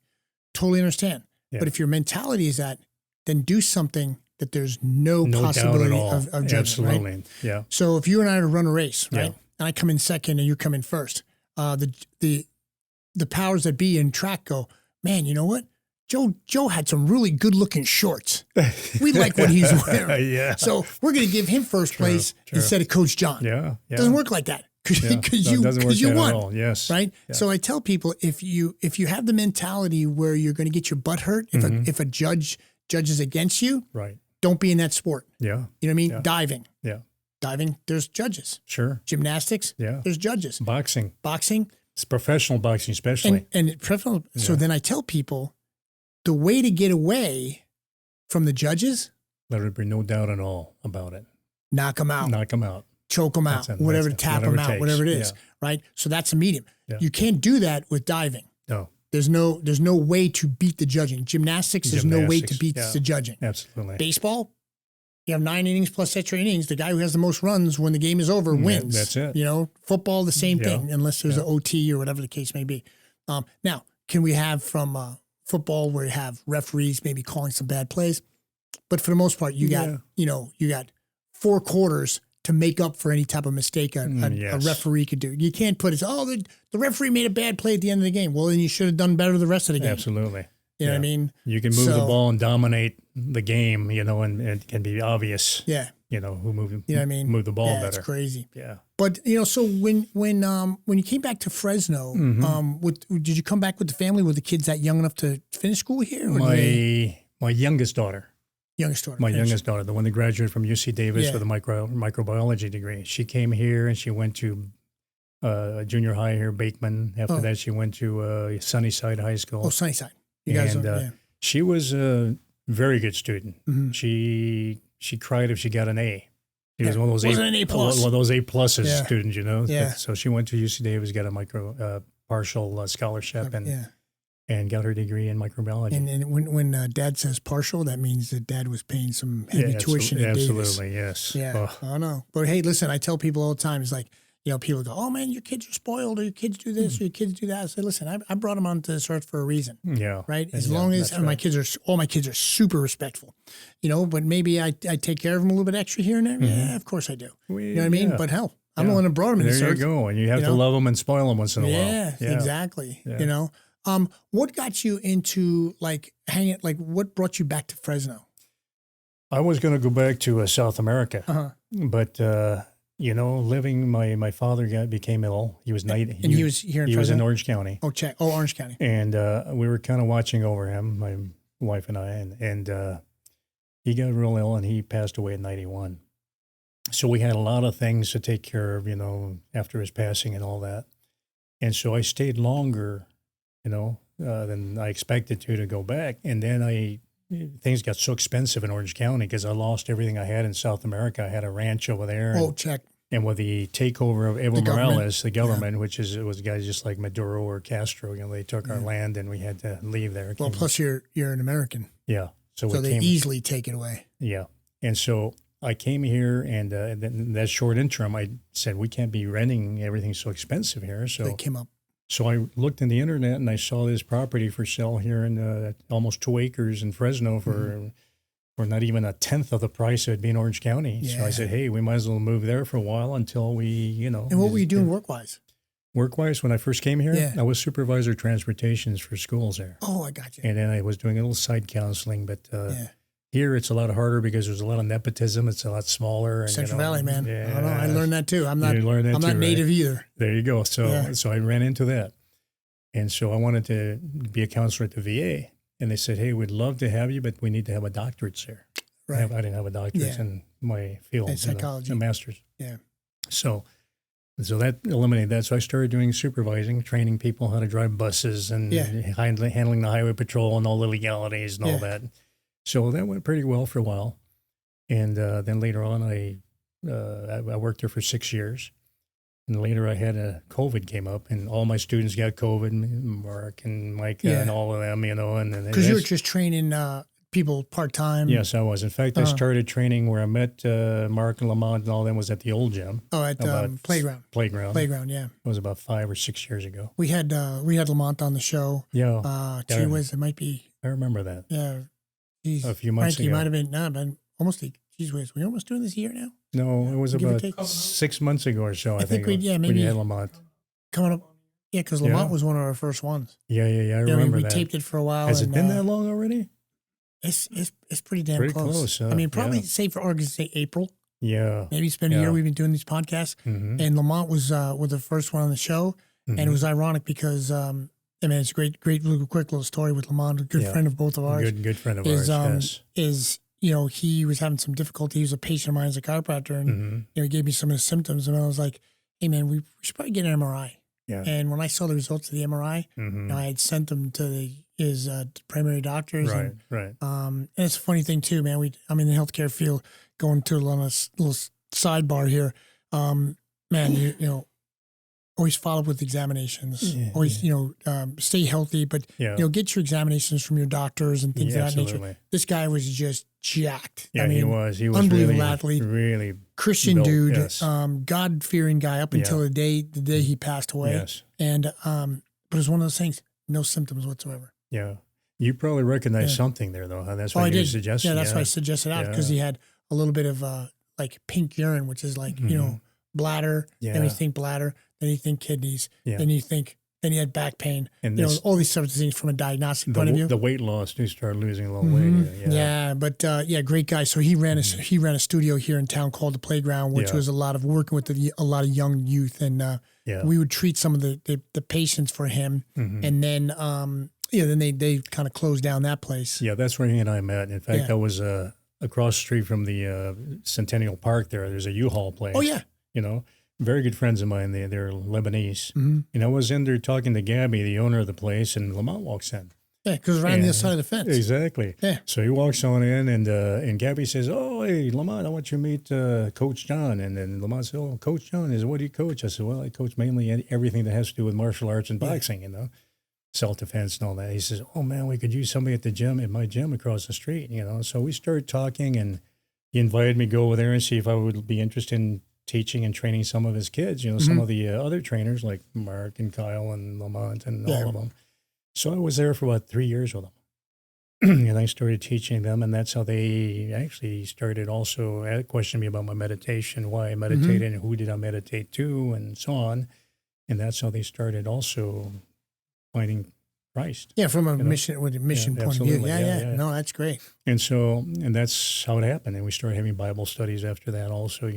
Totally understand. Yeah. But if your mentality is that, then do something that there's no possibility of judging. Absolutely. Right? Yeah. So if you and I are to run a race, right? And I come in second and you come in first, the powers that be in track go, man, you know what? Joe had some really good looking shorts. We like what he's wearing. Yeah. So we're going to give him first place instead of Coach John. Yeah. Doesn't work like that because you won. All. Yes. Right. Yeah. So I tell people, if you have the mentality where you're going to get your butt hurt if a judge judges against you, right, don't be in that sport. Yeah. You know what I mean? Yeah. Diving. Yeah. Diving, there's judges. Sure. Gymnastics. Yeah. There's judges. Boxing. It's professional boxing, especially. And professional. Yeah. So then I tell people, the way to get away from the judges, let there be no doubt at all about it. Knock them out. Choke them out. Whatever, tap them out. Whatever it is. Yeah. Right. So that's a medium. Yeah. You can't do that with diving. No. There's no way to beat the judging. Gymnastics, there's no way to beat the judging. Absolutely. Baseball, you have 9 innings plus extra innings. The guy who has the most runs when the game is over wins. That's it. Football, the same thing, unless there's an OT or whatever the case may be. Now, can we have from football where you have referees maybe calling some bad plays? But for the most part, you got 4 quarters to make up for any type of mistake a referee could do. You can't put it, the referee made a bad play at the end of the game. Well, then you should have done better the rest of the game. Absolutely. You know what I mean? You can move the ball and dominate the game, and it can be obvious. Yeah. Who moved move the ball better. It's crazy. Yeah. But so when you came back to Fresno, did you come back with the family? Were the kids that young enough to finish school here? My youngest daughter. Youngest daughter, the one that graduated from UC Davis with a microbiology degree. She came here and she went to junior high here, Bateman. After that, she went to Sunnyside High School. Oh, Sunnyside. She was a very good student. Mm-hmm. She cried if she got an A. She was one of those an A+. One of those A+ students, Yeah. So she went to UC Davis, got a partial scholarship, and got her degree in microbiology. And when Dad says partial, that means that Dad was paying some heavy tuition at Davis. Absolutely, yes. Yeah, I know. But hey, listen, I tell people all the time, it's like, people go, oh man, your kids are spoiled, or your kids do this, or your kids do that. I say, listen, I brought them onto this earth for a reason. Yeah. Right? As long as all my kids are super respectful, but maybe I take care of them a little bit extra here and there. Mm-hmm. Yeah, of course I do. You know what I mean? But hell, I'm the one that brought them in this earth. There you go. And you have to love them and spoil them once in a while. Yeah, exactly. Yeah. What got you into what brought you back to Fresno? I was going to go back to South America, but living, my father became ill. He was 90. And he was here in Fresno? He was in Orange County. Orange County. And we were kind of watching over him, my wife and I, and he got real ill and he passed away in 91. So we had a lot of things to take care of, after his passing and all that. And so I stayed longer than I expected to go back. And then things got so expensive in Orange County because I lost everything I had in South America. I had a ranch over there. And with the takeover of Evo Morales, the government, which was guys just like Maduro or Castro, they took our land and we had to leave there. Well, plus you're an American. Yeah. So they easily take it away. Yeah. And so I came here, and in that short interim, I said, we can't be renting everything so expensive here. So they came up. So I looked in the internet and I saw this property for sale here in almost 2 acres in Fresno for not even a tenth of the price it would be in Orange County. Yeah. So I said, hey, we might as well move there for a while until we, And what were you doing work-wise? Work-wise, when I first came here, I was supervisor of transportations for schools there. Oh, I got you. And then I was doing a little side counseling, but here it's a lot harder because there's a lot of nepotism. It's a lot smaller. And, Central Valley, man. Yeah. I don't know. I learned that too. I'm not native either. There you go. So I ran into that. And so I wanted to be a counselor at the VA. And they said, hey, we'd love to have you, but we need to have a doctorate there. Right. I didn't have a doctorate in my field. In psychology. A master's. Yeah. So that eliminated that. So I started doing supervising, training people how to drive buses and handling the highway patrol and all the legalities and all that. So that went pretty well for a while. And then later on, I worked there for 6 years. And later I had COVID came up, and all my students got COVID, Mark and Mike and all of them, And because you were just training people part-time? Yes, I was. In fact, I started training where I met Mark and Lamont and all them was at the old gym. Oh, at Playground. Playground, yeah. It was about 5 or 6 years ago. We had Lamont on the show. Yeah. Gee whiz, it might be. I remember that. Yeah. Geez, a few months Frankie ago. might have been, almost, geez whiz, we almost doing this a year now? No, it was Give or about take. 6 months ago or so, I think. maybe. When you had Lamont. Coming up. Yeah, because Lamont was one of our first ones. Yeah, I remember we that. taped it for a while. Has it been that long already? It's pretty damn Pretty close. huh? I mean, probably say for August, say April. Yeah. Maybe it's been a year we've been doing these podcasts. Mm-hmm. And Lamont was the first one on the show. Mm-hmm. And it was ironic because, it's a great little quick little story with Lamont, a good friend of both of ours. Good friend of ours, yes. Is, he was having some difficulty. He was a patient of mine as a chiropractor. And, he gave me some of the symptoms. And I was like, hey, man, we should probably get an MRI. Yeah. And when I saw the results of the MRI, I had sent them to his primary doctors. Right. And it's a funny thing too, man. I'm in the healthcare field. Going to a little sidebar here. Man, you always follow up with examinations. Always, stay healthy, but get your examinations from your doctors and things of that nature. This guy was just jacked. Yeah, he was unbelievable really, athlete, really Christian built, dude, yes. God-fearing guy up until the day he passed away. Yes. And but it was one of those things, no symptoms whatsoever. Yeah. You probably recognize something there, though. Huh? That's why I you did. suggested. Yeah, that's why I suggested out because he had a little bit of like pink urine, which is like bladder. Yeah. Then you think bladder, then you think kidneys, then he had back pain. And all these sorts of things from a diagnostic point of view. The weight loss, you start losing a little weight. Yeah, but great guy. So he ran a studio here in town called the Playground, which was a lot of working with a lot of young youth, and we would treat some of the patients for him, and then. Then they kind of closed down that place. Yeah, that's where he and I met. In fact, I was across the street from the Centennial Park there. There's a U-Haul place. Oh, yeah. Very good friends of mine. They're Lebanese. And I was in there talking to Gabby, the owner of the place, and Lamont walks in. Yeah, because we're on the other side of the fence. Exactly. Yeah. So he walks on in, and Gabby says, "Oh, hey, Lamont, I want you to meet Coach John." And then Lamont said, "Oh, Coach John, what do you coach?" I said, "Well, I coach mainly everything that has to do with martial arts and boxing, self-defense and all that." He says, "Oh man, we could use somebody at my gym across the street, So we started talking, and he invited me to go over there and see if I would be interested in teaching and training some of his kids, some of the other trainers like Mark and Kyle and Lamont and all of them. So I was there for about 3 years with them. And I started teaching them, and that's how they actually started also questioning me about my meditation, why I meditated and who did I meditate to and so on. And that's how they started also finding Christ. Yeah, from a mission point of view. Yeah. No, that's great. And that's how it happened. And we started having Bible studies after that also,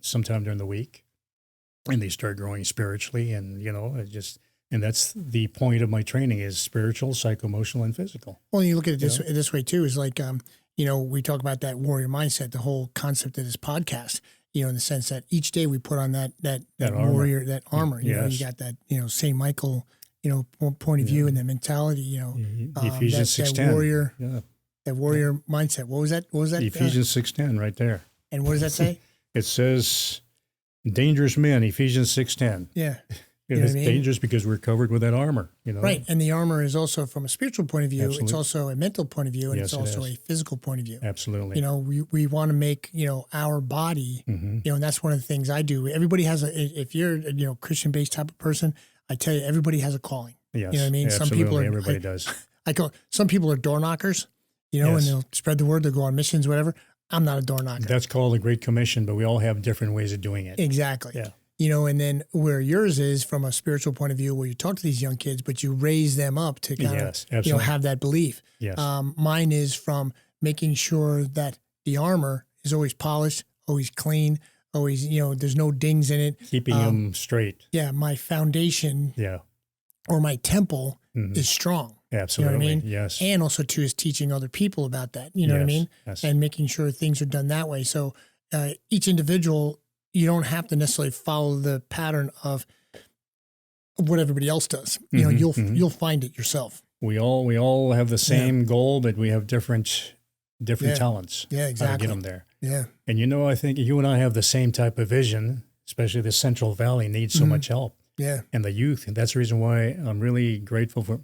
sometime during the week. And they started growing spiritually, and, and that's the point of my training is spiritual, psycho-emotional, and physical. Well, you look at it this way too, is like, we talk about that warrior mindset, the whole concept of this podcast, in the sense that each day we put on that warrior, that armor, you got that, St. Michael, point of view and the mentality, Ephesians 6:10. That warrior mindset. What was that? Ephesians 6:10 right there. And what does that say? It says, dangerous men, Ephesians 6:10. Yeah. It's dangerous because we're covered with that armor, Right. And the armor is also from a spiritual point of view. Absolutely. It's also a mental point of view, and it's also a physical point of view. Absolutely. We want to make, our body, and that's one of the things I do. Everybody has if you're a, Christian-based type of person, I tell you, everybody has a calling. Yes. You know what I mean? Absolutely. Some people are, everybody does. Some people are door knockers, and they'll spread the word, they'll go on missions, whatever. I'm not a door knocker. That's called the Great Commission, but we all have different ways of doing it. Exactly. Yeah. And then where yours is from a spiritual point of view, where you talk to these young kids, but you raise them up to kind of, have that belief. Yes. Mine is from making sure that the armor is always polished, always clean, always, there's no dings in it. Keeping them straight. Yeah. My foundation or my temple is strong. Absolutely. You know what I mean? Yes. And also too is teaching other people about that. You know what I mean? Yes. And making sure things are done that way. So each individual, you don't have to necessarily follow the pattern of what everybody else does. You'll find it yourself. We all have the same goal, but we have different talents. Yeah, exactly. How to get them there. Yeah. And I think you and I have the same type of vision, especially the Central Valley needs so much help. Yeah. And the youth. And that's the reason why I'm really grateful for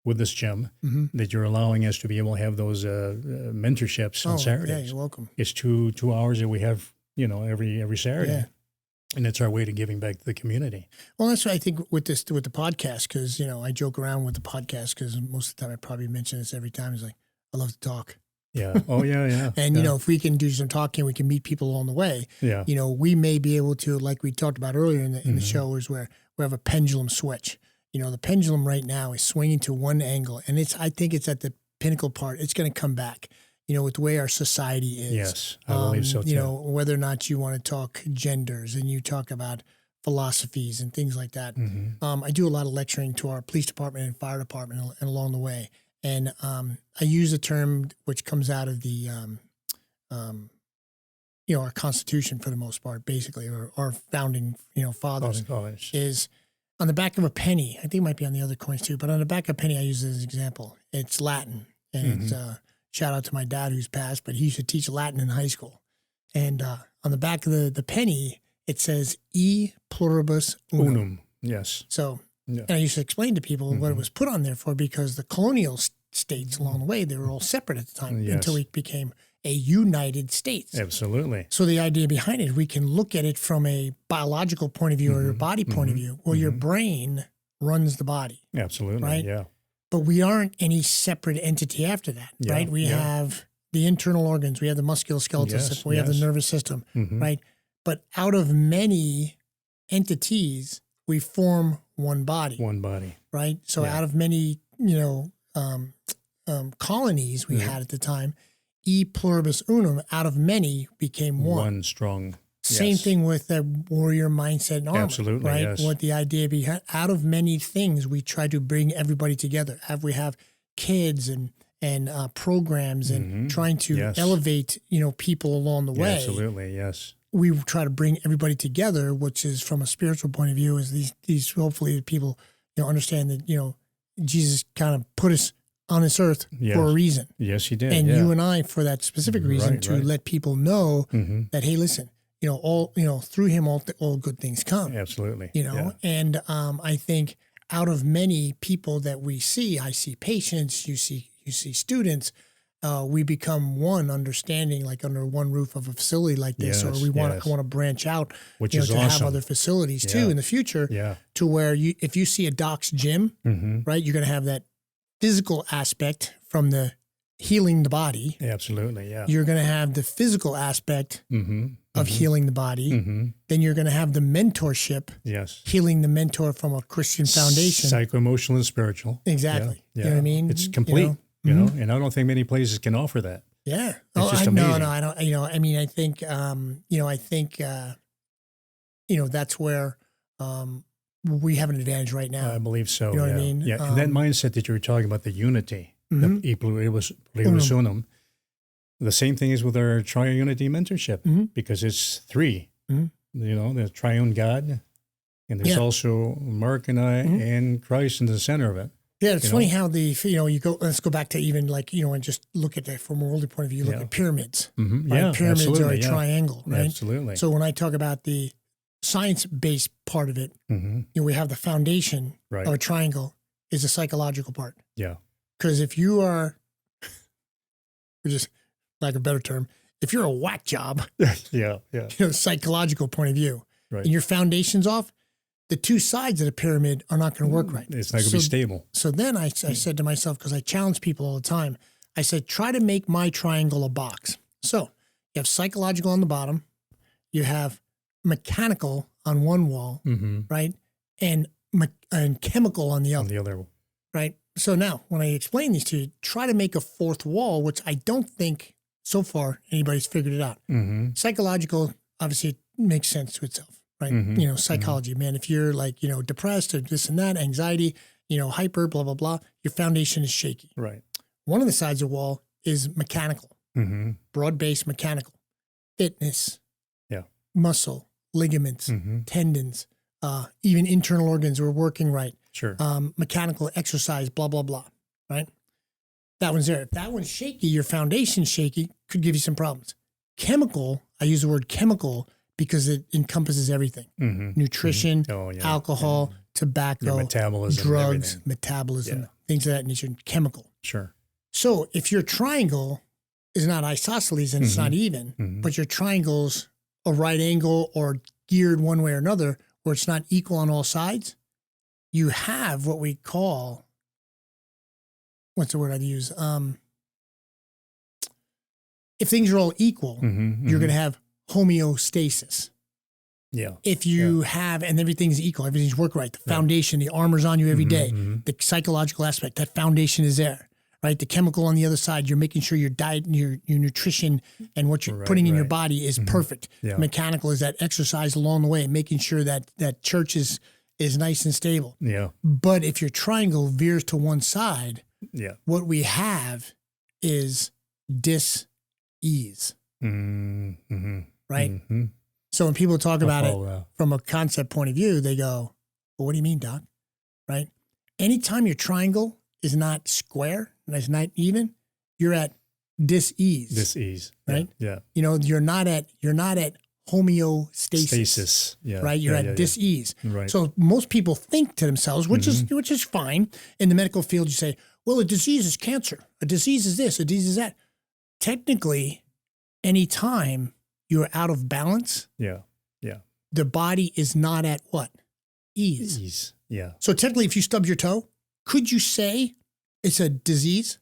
with this gym Mm-hmm. that you're allowing us to be able to have those mentorships on Yeah, Saturdays. you're welcome. It's 2 hours that we have, every Saturday. Yeah. And it's our way to giving back to the community. Well, that's what I think with the podcast, because, I joke around with the podcast because most of the time I probably mention this every time. It's like, I love to talk. Yeah. Oh, yeah. And, yeah. if we can do some talking, we can meet people along the way. Yeah. We may be able to, like we talked about earlier in the Mm-hmm. show, is where we have a pendulum switch. The pendulum right now is swinging to one angle, and I think it's at the pinnacle part. It's going to come back, with the way our society is. Yes, I believe so too. Whether or not you want to talk genders and you talk about philosophies and things like that. Mm-hmm. I do a lot of lecturing to our police department and fire department and along the way. And I use a term which comes out of the, our Constitution for the most part, basically, or our founding, fathers, is on the back of a penny. I think it might be on the other coins too, but on the back of a penny, I use it as an example. It's Latin, and it's shout out to my dad who's passed, but he used to teach Latin in high school. And on the back of the penny, it says "E pluribus unum." Yes. So, yeah. And I used to explain to people what it was put on there for, because the colonial states along the way, they were all separate at the time until we became a United States. Absolutely. So the idea behind it, we can look at it from a biological point of view or your body point of view. Well, your brain runs the body. Absolutely. Right? Yeah. But we aren't any separate entity after that, right? We have the internal organs, we have the musculoskeletal system, we have the nervous system, right? But out of many entities, we form one body. One body. Right? So out of many, colonies we had at the time, E pluribus unum, out of many became one. One strong. Same thing with the warrior mindset and armor. Absolutely, right? yes. What the idea behind, out of many things, we try to bring everybody together. We have kids and programs and trying to elevate, people along the way. Absolutely, yes. We try to bring everybody together, which is from a spiritual point of view, is these hopefully people, understand that, Jesus kind of put us on this earth for a reason. Yes, he did. And you and I, for that specific reason, to right. let people know that, hey, listen, through him, all good things come. Absolutely. And I think out of many people that we see, I see patients, you see students, we become one, understanding, like under one roof of a facility like this, or I want to branch out, which is to awesome. Have other facilities too in the future, to where if you see a doc's gym, right, you're going to have that physical aspect from the healing the body. Absolutely, yeah. You're going to have the physical aspect of healing the body. Then you're going to have the mentorship. Yes. Healing the mentor from a Christian foundation. Psycho-emotional and spiritual. Exactly. Yeah. You know what I mean? It's complete, and I don't think many places can offer that. Yeah. It's just amazing. No, I don't, I mean, I think, that's where we have an advantage right now. I believe so. You know what I mean? Yeah. And that mindset that you were talking about, the unity, the pluribus unum, the same thing is with our triunity mentorship, because it's three, the triune God, and there's also Mark and I and Christ in the center of it. Yeah, it's funny how let's go back to even and just look at that from a worldly point of view, look at pyramids. Mm-hmm. Right? Yeah, pyramids are a triangle, right? Absolutely. So when I talk about the science-based part of it, we have the foundation of a triangle is the psychological part. Yeah. Because if you are, just like a better term, if you're a whack job, psychological point of view, and your foundation's off, the two sides of the pyramid are not going to work right. It's not going to be stable. So then I said to myself, because I challenge people all the time, I said, try to make my triangle a box. So you have psychological on the bottom, you have mechanical on one wall, right? And chemical on the other. On the other. Right? So now, when I explain these to you, try to make a fourth wall, which I don't think so far anybody's figured it out. Psychological, obviously, it makes sense to itself. Right. Psychology, man, if you're like, depressed or this and that, anxiety, hyper, blah, blah, blah, your foundation is shaky. Right. One of the sides of the wall is mechanical, broad-based mechanical, fitness, muscle, ligaments, tendons, even internal organs are working right. Sure. Mechanical exercise, blah, blah, blah. Right. That one's there. If that one's shaky, your foundation's shaky, could give you some problems. Chemical, I use the word chemical because it encompasses everything. Nutrition, alcohol, tobacco, your metabolism, drugs, metabolism, things of that nature, chemical. Sure. So if your triangle is not isosceles and it's not even, but your triangle's a right angle or geared one way or another, where it's not equal on all sides, you have what we call, what's the word I'd use? If things are all equal, you're going to have homeostasis. Yeah. If you have, and everything's equal, everything's work right, the foundation, the armor's on you every day, the psychological aspect, that foundation is there, right? The chemical on the other side, you're making sure your diet and your nutrition and what you're putting in your body is perfect. Yeah. Mechanical is that exercise along the way, making sure that church is nice and stable. Yeah. But if your triangle veers to one side, Yeah. what we have is dis-ease, right? So when people talk about it from a concept point of view, they go, well, what do you mean, Doc? Right? Anytime your triangle is not square and it's not even, you're at dis-ease. Dis-ease. Right? Yeah. You know, you're not at homeostasis. Stasis. Yeah. Right? You're at dis-ease. Right. So most people think to themselves, which is fine. In the medical field, you say, well, a disease is cancer. A disease is this. A disease is that. Technically, anytime you're out of balance, the body is not at what? Ease. Yeah. So technically, if you stub your toe, could you say it's a disease?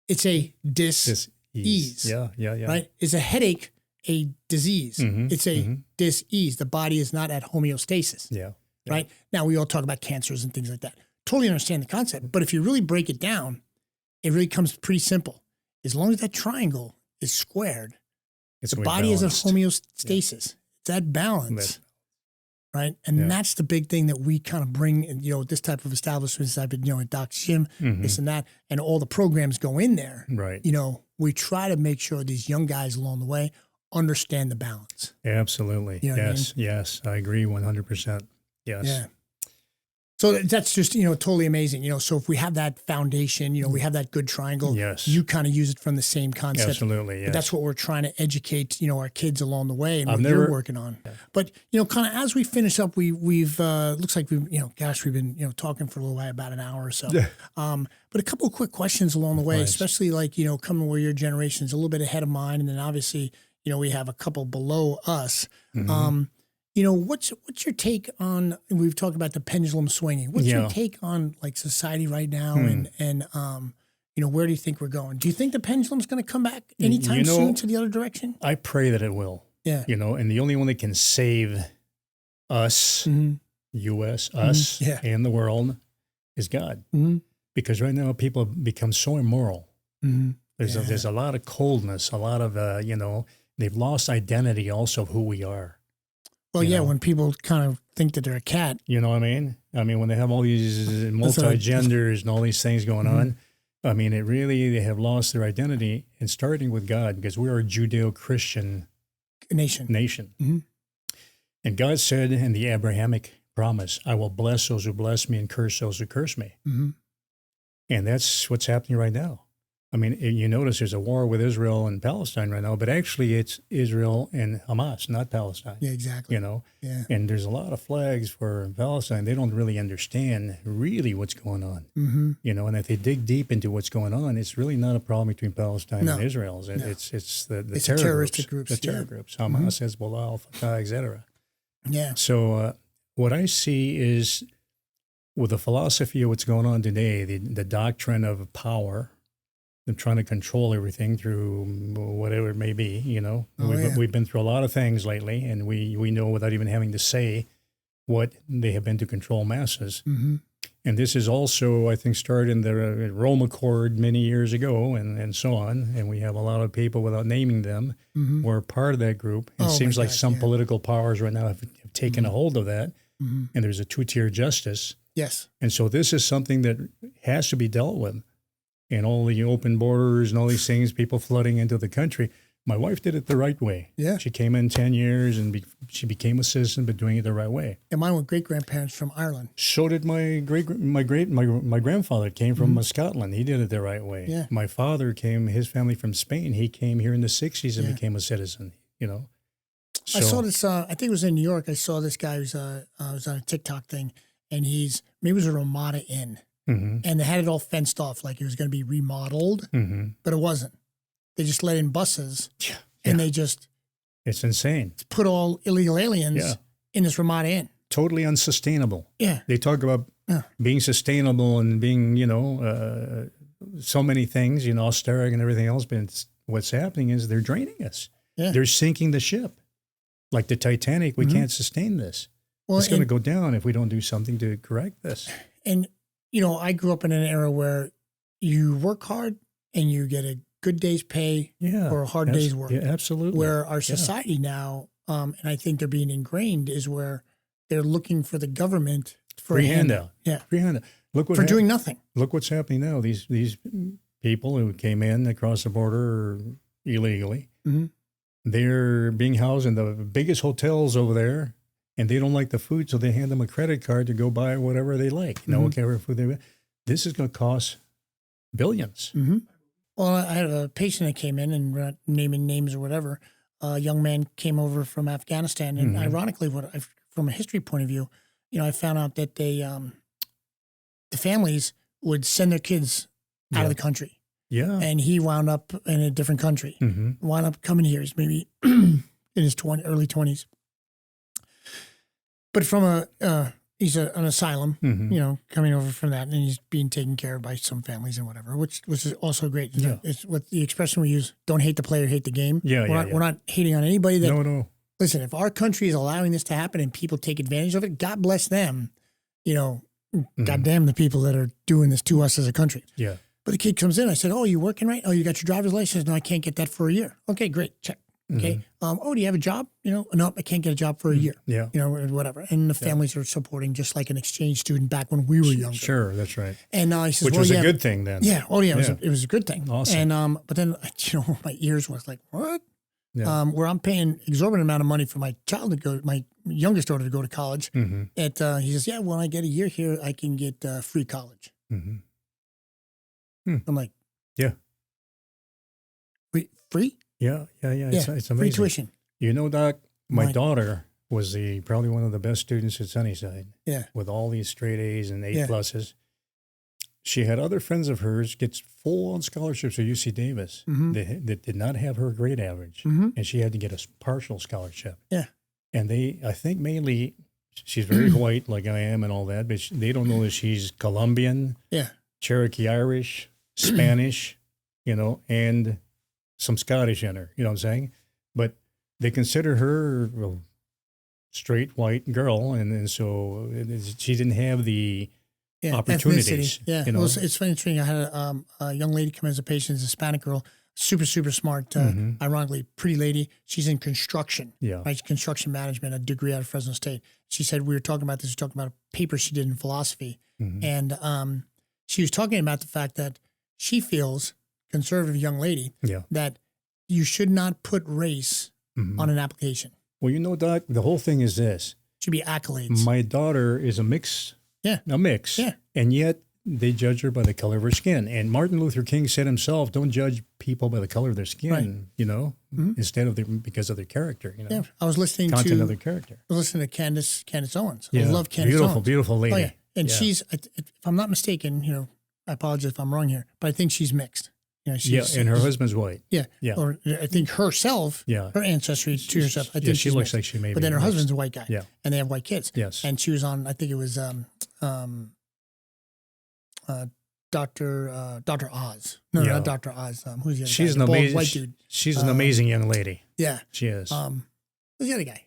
It's a dis-ease. Yeah. Right? Is a headache a disease? It's a dis-ease. The body is not at homeostasis. Yeah. Right? Now, we all talk about cancers and things like that. Totally understand the concept. But if you really break it down, it really comes pretty simple. As long as that triangle is squared, the body is at homeostasis. It's at balance. Right. And that's the big thing that we kind of bring, you know, this type of establishments. I've been, you know, at Doc's Gym, this and that, and all the programs go in there. Right. You know, we try to make sure these young guys along the way understand the balance. Absolutely. You know what I mean? Yes. I agree 100%. Yes. Yeah. So that's just, you know, totally amazing. You know, so if we have that foundation, you know, we have that good triangle, you kind of use it from the same concept. Absolutely, yes. But that's what we're trying to educate, you know, our kids along the way and what you're working on. Yeah. But, you know, kind of as we finish up, we've looks like we've, you know, gosh, we've been, you know, talking for a little while, about an hour or so. Yeah. But a couple of quick questions along the way, especially like, you know, coming where your generation is a little bit ahead of mine. And then obviously, you know, we have a couple below us. You know, what's your take on, we've talked about the pendulum swinging. What's your take on like society right now and you know, where do you think we're going? Do you think the pendulum's going to come back anytime soon to the other direction? I pray that it will. Yeah. You know, and the only one that can save us, U.S., us, and the world is God. Because right now people have become so immoral. There's a lot of coldness, a lot of, you know, they've lost identity also of who we are. Well, when people kind of think that they're a cat. You know what I mean? I mean, when they have all these multi-genders and all these things going on, I mean, they have lost their identity, and starting with God, because we are a Judeo-Christian nation. And God said in the Abrahamic promise, I will bless those who bless me and curse those who curse me. And that's what's happening right now. I mean, you notice there's a war with Israel and Palestine right now, but actually it's Israel and Hamas, not Palestine. Yeah, exactly. You know? Yeah. And there's a lot of flags for Palestine. They don't really understand really what's going on. You know, and if they dig deep into what's going on, it's really not a problem between Palestine and Israel. It's the terroristic groups. The terror groups. Hamas, Hezbollah, Al-Fatah, et cetera. Yeah. So what I see is with the philosophy of what's going on today, the doctrine of power, them trying to control everything through whatever it may be, you know. We've been through a lot of things lately, and we know without even having to say what they have been to control masses. And this is also, I think, started in the Rome Accord many years ago and so on. And we have a lot of people, without naming them, who are part of that group. And it seems like some political powers right now have taken a hold of that. And there's a two-tier justice. Yes. And so this is something that has to be dealt with. And all the open borders and all these things, people flooding into the country. My wife did it the right way. Yeah. She came in 10 years and she became a citizen, but doing it the right way. And mine were great-grandparents from Ireland. So did my grandfather came from Scotland. He did it the right way. Yeah. My father his family from Spain. He came here in the 60s and became a citizen, you know. So, I saw this, I think it was in New York. I saw this guy who was on a TikTok thing, and maybe it was a Ramada Inn. Mm-hmm. and they had it all fenced off like it was going to be remodeled, Mm-hmm. but it wasn't. They just let in buses, Yeah. and they just It's insane. put all illegal aliens Yeah. in this Ramada Inn. Totally unsustainable. Yeah. They talk about Yeah. being sustainable and being, so many things, austerity and everything else. But what's happening is they're draining us. Yeah. They're sinking the ship. Like the Titanic, we can't sustain this. Well, It's going to go down if we don't do something to correct this. And, I grew up in an era where you work hard and you get a good day's pay Yeah. for a hard day's work. Yeah, absolutely. Where our society now, and I think they're being ingrained, is where they're looking for the government for Free a handout. handout. Free handout. Look what For doing nothing. Look what's happening now. These people who came in across the border illegally, Mhm. they're being housed in the biggest hotels over there, and they don't like the food, so they hand them a credit card to go buy whatever they like. Whatever food they. This is going to cost billions. Mm-hmm. Well, I had a patient that came in, and we're not naming names or whatever. A young man came over from Afghanistan, and ironically, from a history point of view, I found out that the families would send their kids out of the country, Yeah. and he wound up in a different country. Mm-hmm. Wound up coming here. He's maybe in his early 20s, but from he's an asylum, Mm-hmm. coming over from that, and he's being taken care of by some families and whatever, which is also great. Yeah. It's what the expression we use: "Don't hate the player, hate the game." Yeah, We're not hating on anybody. That No. listen, if our country is allowing this to happen and people take advantage of it, God bless them. God damn the people that are doing this to us as a country. Yeah. But the kid comes in. I said, "Oh, you working right? Oh, you got your driver's license? No, I can't get that for a year. Okay, great, check. Okay. Oh, do you have a job? No, I can't get a job for a year. Yeah. Or whatever. And the families are supporting just like an exchange student back when we were younger. Sure, that's right. And he says, Which was a good thing then. Yeah. Oh, yeah. It was a good thing. Awesome. And but then my ears was like, what? Yeah. Where I'm paying exorbitant amount of money for my child to go, my youngest daughter to go to college. Mm-hmm. He says, yeah, when I get a year here, I can get free college. Mm-hmm. I'm like, yeah. Wait, free? Yeah. It's amazing. Free tuition. Doc, my daughter was probably one of the best students at Sunnyside. Yeah. With all these straight A's and Yeah. A+. She had other friends of hers get full-on scholarships at UC Davis that did not have her grade average, and she had to get a partial scholarship. Yeah. And I think mainly, she's very white like I am and all that, but they don't know that she's Colombian, Yeah. Cherokee Irish, Spanish, and some Scottish in her. You know what I'm saying? But they consider her a straight white girl, and so she didn't have the opportunities. Ethnicity. Yeah. Well, it's funny. Interesting. I had a young lady come in as a patient, a Hispanic girl, super, super smart, ironically, pretty lady. She's in construction, right? Construction management, a degree out of Fresno State. She said, we were talking about a paper she did in philosophy. And she was talking about the fact that she feels, conservative young lady, that you should not put race on an application. Well, Doc, the whole thing is this. It should be accolades. My daughter is a mix. Yeah. A mix. Yeah. And yet they judge her by the color of her skin. And Martin Luther King said himself, don't judge people by the color of their skin, instead of because of their character, Yeah. I was listening content of their character. I was listening to Candace Owens. Yeah. I love Candace Beautiful, Owens. beautiful lady. Oh, yeah. And Yeah. she's, if I'm not mistaken, I apologize if I'm wrong here, but I think she's mixed. And her husband's white. Yeah. Yeah. Or I think herself, her ancestry to herself. I think she looks mixed. like she may be. But then her mixed. husband's a white guy. Yeah. And they have white kids. Yes. And she was on, I think it was Dr. Oz. No, not Dr. Oz. Who's the other She's guy? an The bald amazing white dude. She's an amazing young lady. Yeah. She is. Who's the other guy?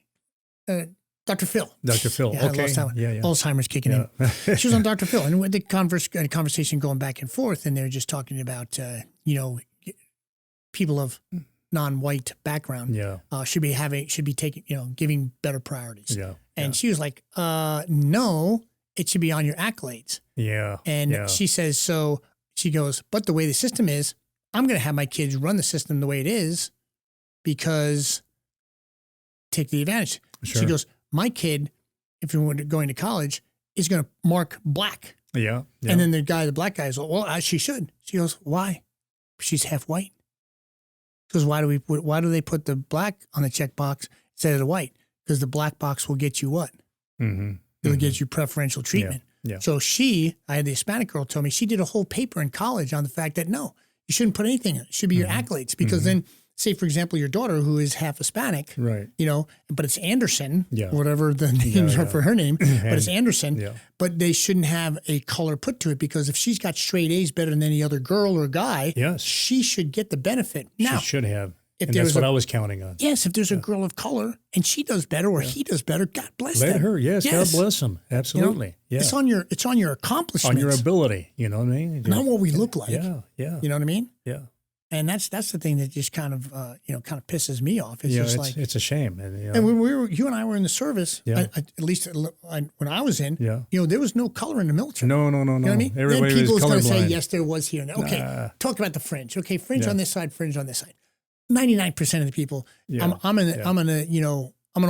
Dr. Phil. Dr. Phil. Yeah, Okay. Yeah. Alzheimer's kicking in. She was on Dr. Phil, and with the conversation going back and forth, and they're just talking about, people of non-white background should be taking, giving better priorities. Yeah. And she was like, no, it should be on your accolades. Yeah. And she says, so she goes, but the way the system is, I'm going to have my kids run the system the way it is because take the advantage. Sure. She goes, my kid, if he were going to college, is going to mark black. Yeah. And then the black guy is, well, she should. She goes, why? She's half white. She goes, why do they put the black on the checkbox instead of the white? Because the black box will get you what? Mm-hmm. It'll get you preferential treatment. Yeah. So I had the Hispanic girl tell me she did a whole paper in college on the fact that no, you shouldn't put anything in it. It should be your accolades because then, say for example, your daughter who is half Hispanic, Right. But it's Anderson, Yeah. whatever the names are for her name, but it's Anderson. Yeah. But they shouldn't have a color put to it because if she's got straight A's better than any other girl or guy, Yes. she should get the benefit. Now, She should have. if And there that's was what I was counting on. yes, if there's a girl of color and she does better or he does better, God bless Let them. her. Yes. God bless them. Absolutely. Yeah. It's on your accomplishments, On your ability. You know what I mean? not what we look like. Yeah. Yeah. You know what I mean? Yeah. And that's the thing that just kind of kind of pisses me off. It's Yeah. just It's, like, it's a shame. And, you know, and when you and I were in the service, Yeah. at least when I was in, yeah. there was no color in the military. No. You know what I mean? Everybody then people was going to say, colorblind. yes, there was here. Okay, Nah. talk about the fringe. Okay, fringe Yeah. on this side, fringe on this side. 99% of the people, Yeah. I'm in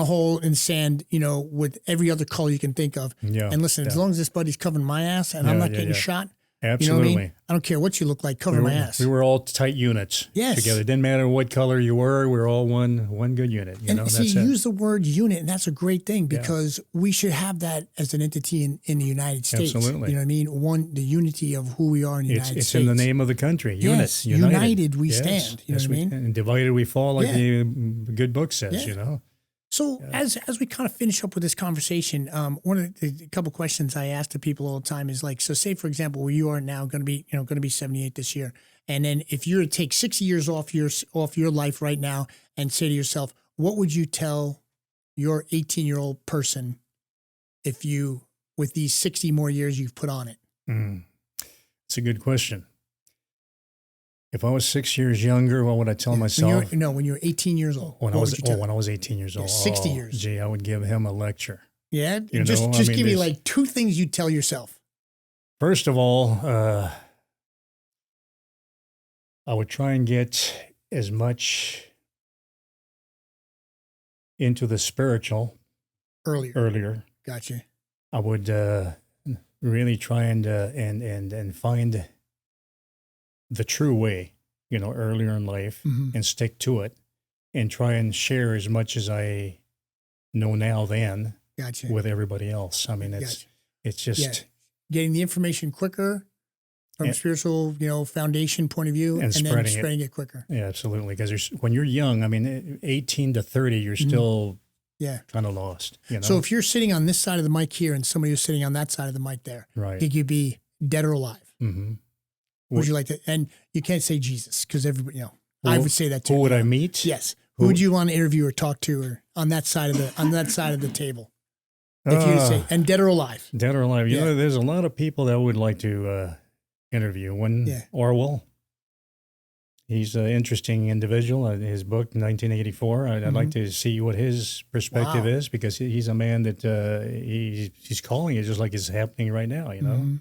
a hole in sand, with every other color you can think of. Yeah. And listen, as long as this buddy's covering my ass and I'm Yeah, not yeah, getting yeah. shot, Absolutely. you know what I mean? I don't care what you look like, cover my ass. We were all tight units Yes. together. It didn't matter what color you were. We were all one good unit. You And know, see, that's you it. use the word unit, and that's a great thing because we should have that as an entity in the United States. Absolutely. You know what I mean? The unity of who we are in the United It's States. in the name of the country. Yes, Unit. united we stand. You know what I mean? And divided we fall, like Yeah. the good book says. Yeah. You know. So as we kind of finish up with this conversation, one of the couple questions I ask to people all the time is like, so say for example, where you are now going to be 78 this year, and then if you were to take 60 years off your life right now and say to yourself, what would you tell your 18-year-old person with these 60 more years you've put on it? It's a good question. If I was 6 years younger, what would I tell myself? When you're 18 years old. When I what was would you tell? when I was 18 years old, 60 years. Gee, I would give him a lecture. Yeah, You just know, I mean, give me there's- like two things you'd tell yourself. First of all, I would try and get as much into the spiritual earlier. Gotcha. I would really try and find the true way, earlier in life, and stick to it, and try and share as much as I know now then Gotcha. with everybody else. I mean, Gotcha. it's just Getting the information quicker from a spiritual, foundation point of view, And then spreading it. spreading it quicker. yeah, absolutely. Because when you're young, I mean, 18 to 30, you're still Yeah. kind of lost. So if you're sitting on this side of the mic here and somebody was sitting on that side of the mic there, right. could you be dead or alive? Mm-hmm. Would you like to? And you can't say Jesus because everybody, I would say that too. Who would I meet? Yes. Who would you want to interview or talk to, or on that side of the table? If you say and dead or alive. Dead or alive. You Yeah. know, there's a lot of people that I would like to interview. One, Yeah. Orwell. He's an interesting individual. His book, 1984, I'd like to see what his perspective Wow. is, because he's a man that he's calling it just like it's happening right now, Mhm.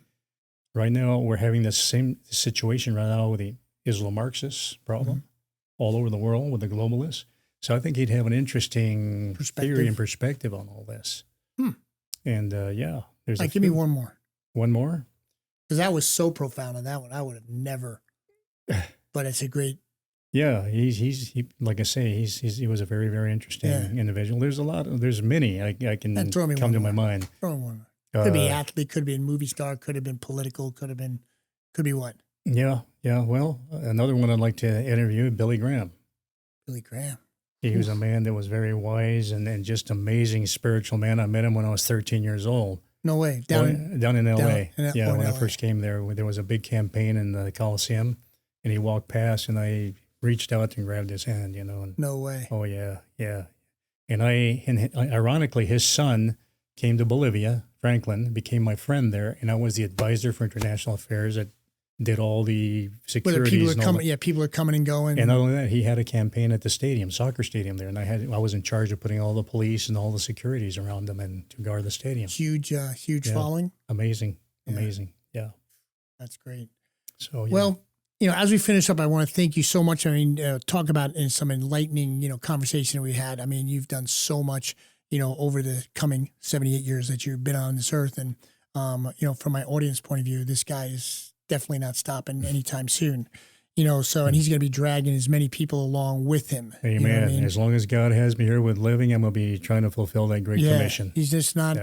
Right now, we're having the same situation right now with the Islam-Marxist problem all over the world with the globalists. So I think he'd have an interesting theory and perspective on all this. And there's Give me one more. One more? Because that was so profound on that one. I would have never. But it's a great. Yeah, he like I say, he was a very, very interesting individual. There's many I can throw me come one to my more. mind. Throw one. Could be athlete, could be a movie star, could have been political, could be what? Yeah. Well, another one I'd like to interview, Billy Graham. Billy Graham. He was a man that was very wise and just amazing spiritual man. I met him when I was 13 years old. No way. Down in L.A. When LA. I first came there was a big campaign in the Coliseum, and he walked past, and I reached out and grabbed his hand, And, no way. oh yeah. And ironically, his son came to Bolivia. Franklin became my friend there, and I was the advisor for international affairs that did all the securities. Whether people are and all coming, people are coming and going. and not only that, he had a campaign at the stadium, soccer stadium there, and I was in charge of putting all the police and all the securities around them and to guard the stadium. Huge following. Amazing. Yeah. That's great. So Well, as we finish up, I want to thank you so much. I mean, talk about in some enlightening, conversation we had. I mean, you've done so much, over the coming 78 years that you've been on this earth, and from my audience point of view, this guy is definitely not stopping anytime soon. So, and he's going to be dragging as many people along with him. Amen. You know what I mean? As long as God has me here with living, I'm going to be trying to fulfill that great commission. He's just not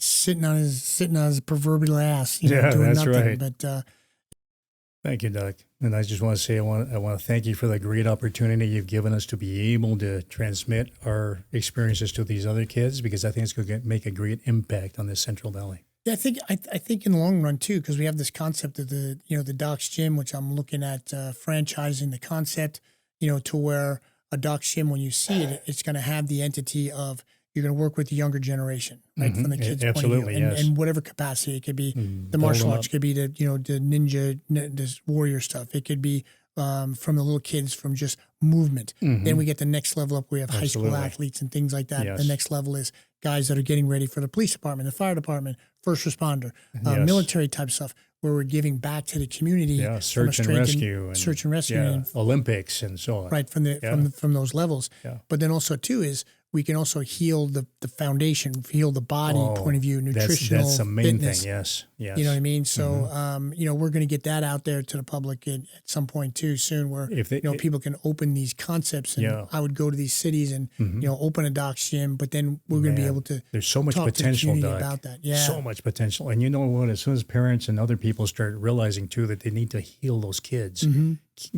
sitting on his proverbial ass, doing that's nothing. right. But thank you, Doc. And I just want to say I want to thank you for the great opportunity you've given us to be able to transmit our experiences to these other kids, because I think it's going to make a great impact on the Central Valley. Yeah, I think in the long run too, because we have this concept of the Doc's Gym, which I'm looking at franchising the concept, to where a Doc's Gym, when you see it, it's going to have the entity of you're going to work with the younger generation, right, from the kids' point of view, and whatever capacity. It could be the martial arts, could be the the ninja, this warrior stuff. It could be from the little kids, from just movement. Then we get the next level up. We have high school athletes and things like that. Yes. The next level is guys that are getting ready for the police department, the fire department, first responder, military type stuff, where we're giving back to the community. Yeah, search and rescue, and Olympics and so on. Right, from those levels. Yeah. But then also too is we can also heal the foundation, heal the body point of view, nutritional that's the main fitness. thing. Yes. You know what I mean? So, we're going to get that out there to the public at some point too soon, where people can open these concepts. And I would go to these cities and open a Doc's Gym, but then we're going to be able to. There's so much potential, Doc. About that. Yeah, so much potential. And you know what? As soon as parents and other people start realizing too that they need to heal those kids,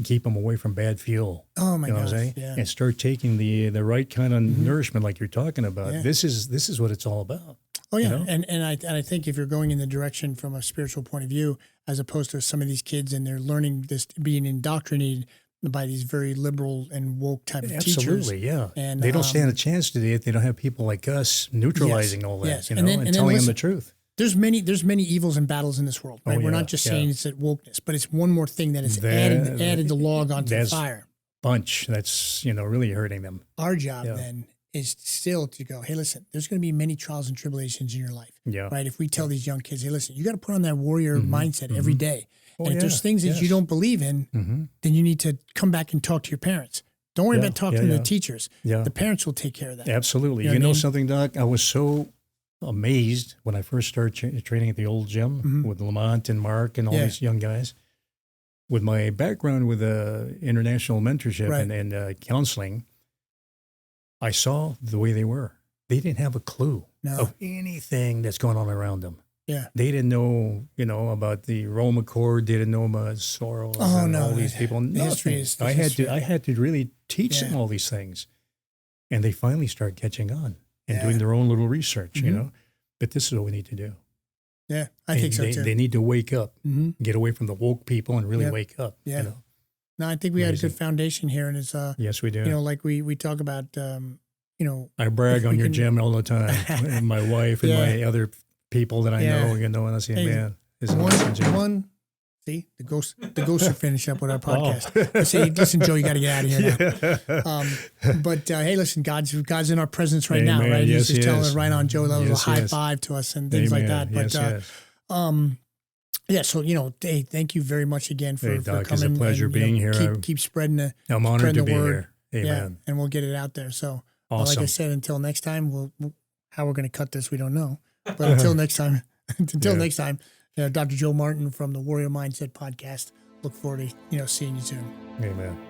keep them away from bad fuel. Oh my gosh, what I'm saying? Yeah. And start taking the right kind of nourishment, like you're talking about. Yeah. This is what it's all about. Oh yeah, and I think if you're going in the direction from a spiritual point of view, as opposed to some of these kids and they're learning this, being indoctrinated by these very liberal and woke type of teachers. Absolutely, yeah. And they don't stand a chance today if they don't have people like us neutralizing all that, and telling them the truth. There's many evils and battles in this world, right? We're not just saying it's that wokeness, but it's one more thing that is added the log onto the fire. Bunch that's really hurting them. Our job then is still to go, hey, listen, there's going to be many trials and tribulations in your life, right? If we tell these young kids, hey, listen, you got to put on that warrior mindset every day. And if there's things that you don't believe in, then you need to come back and talk to your parents. Don't worry about talking to the teachers. Yeah. The parents will take care of that. Absolutely. You know something, Doc? I was so amazed when I first started training at the old gym with Lamont and Mark and all these young guys. With my background with international mentorship and counseling, I saw the way they were. They didn't have a clue of anything that's going on around them. Yeah, they didn't know, about the Rome Accord. They didn't know about Soros and all these people. History is I had to really teach them all these things, and they finally start catching on and doing their own little research. But this is what we need to do. Yeah, I think so too. They need to wake up, get away from the woke people, and really wake up. Yeah. No, I think we had a good foundation here, and it's yes, we do. Like we talk about. I brag on your gym all the time, and my wife and my other people that I know, and I say, man, this is one. See, the ghosts are finishing up with our podcast. I say, listen, Joe, you got to get out of here now. But hey, listen, God's in our presence right now, right? Yes, He's just telling us right on, Joe, that was a high five to us and things like that. But so hey, thank you very much again for Doc, coming. It's a pleasure being here. Keep spreading the. I'm honored to be word. here. Amen. Yeah, and we'll get it out there. So, awesome. Like I said, until next time, how we're going to cut this, we don't know. But until next time, next time, Dr. Joe Martin from the Warrior Mindset Podcast. Look forward to seeing you soon. Amen.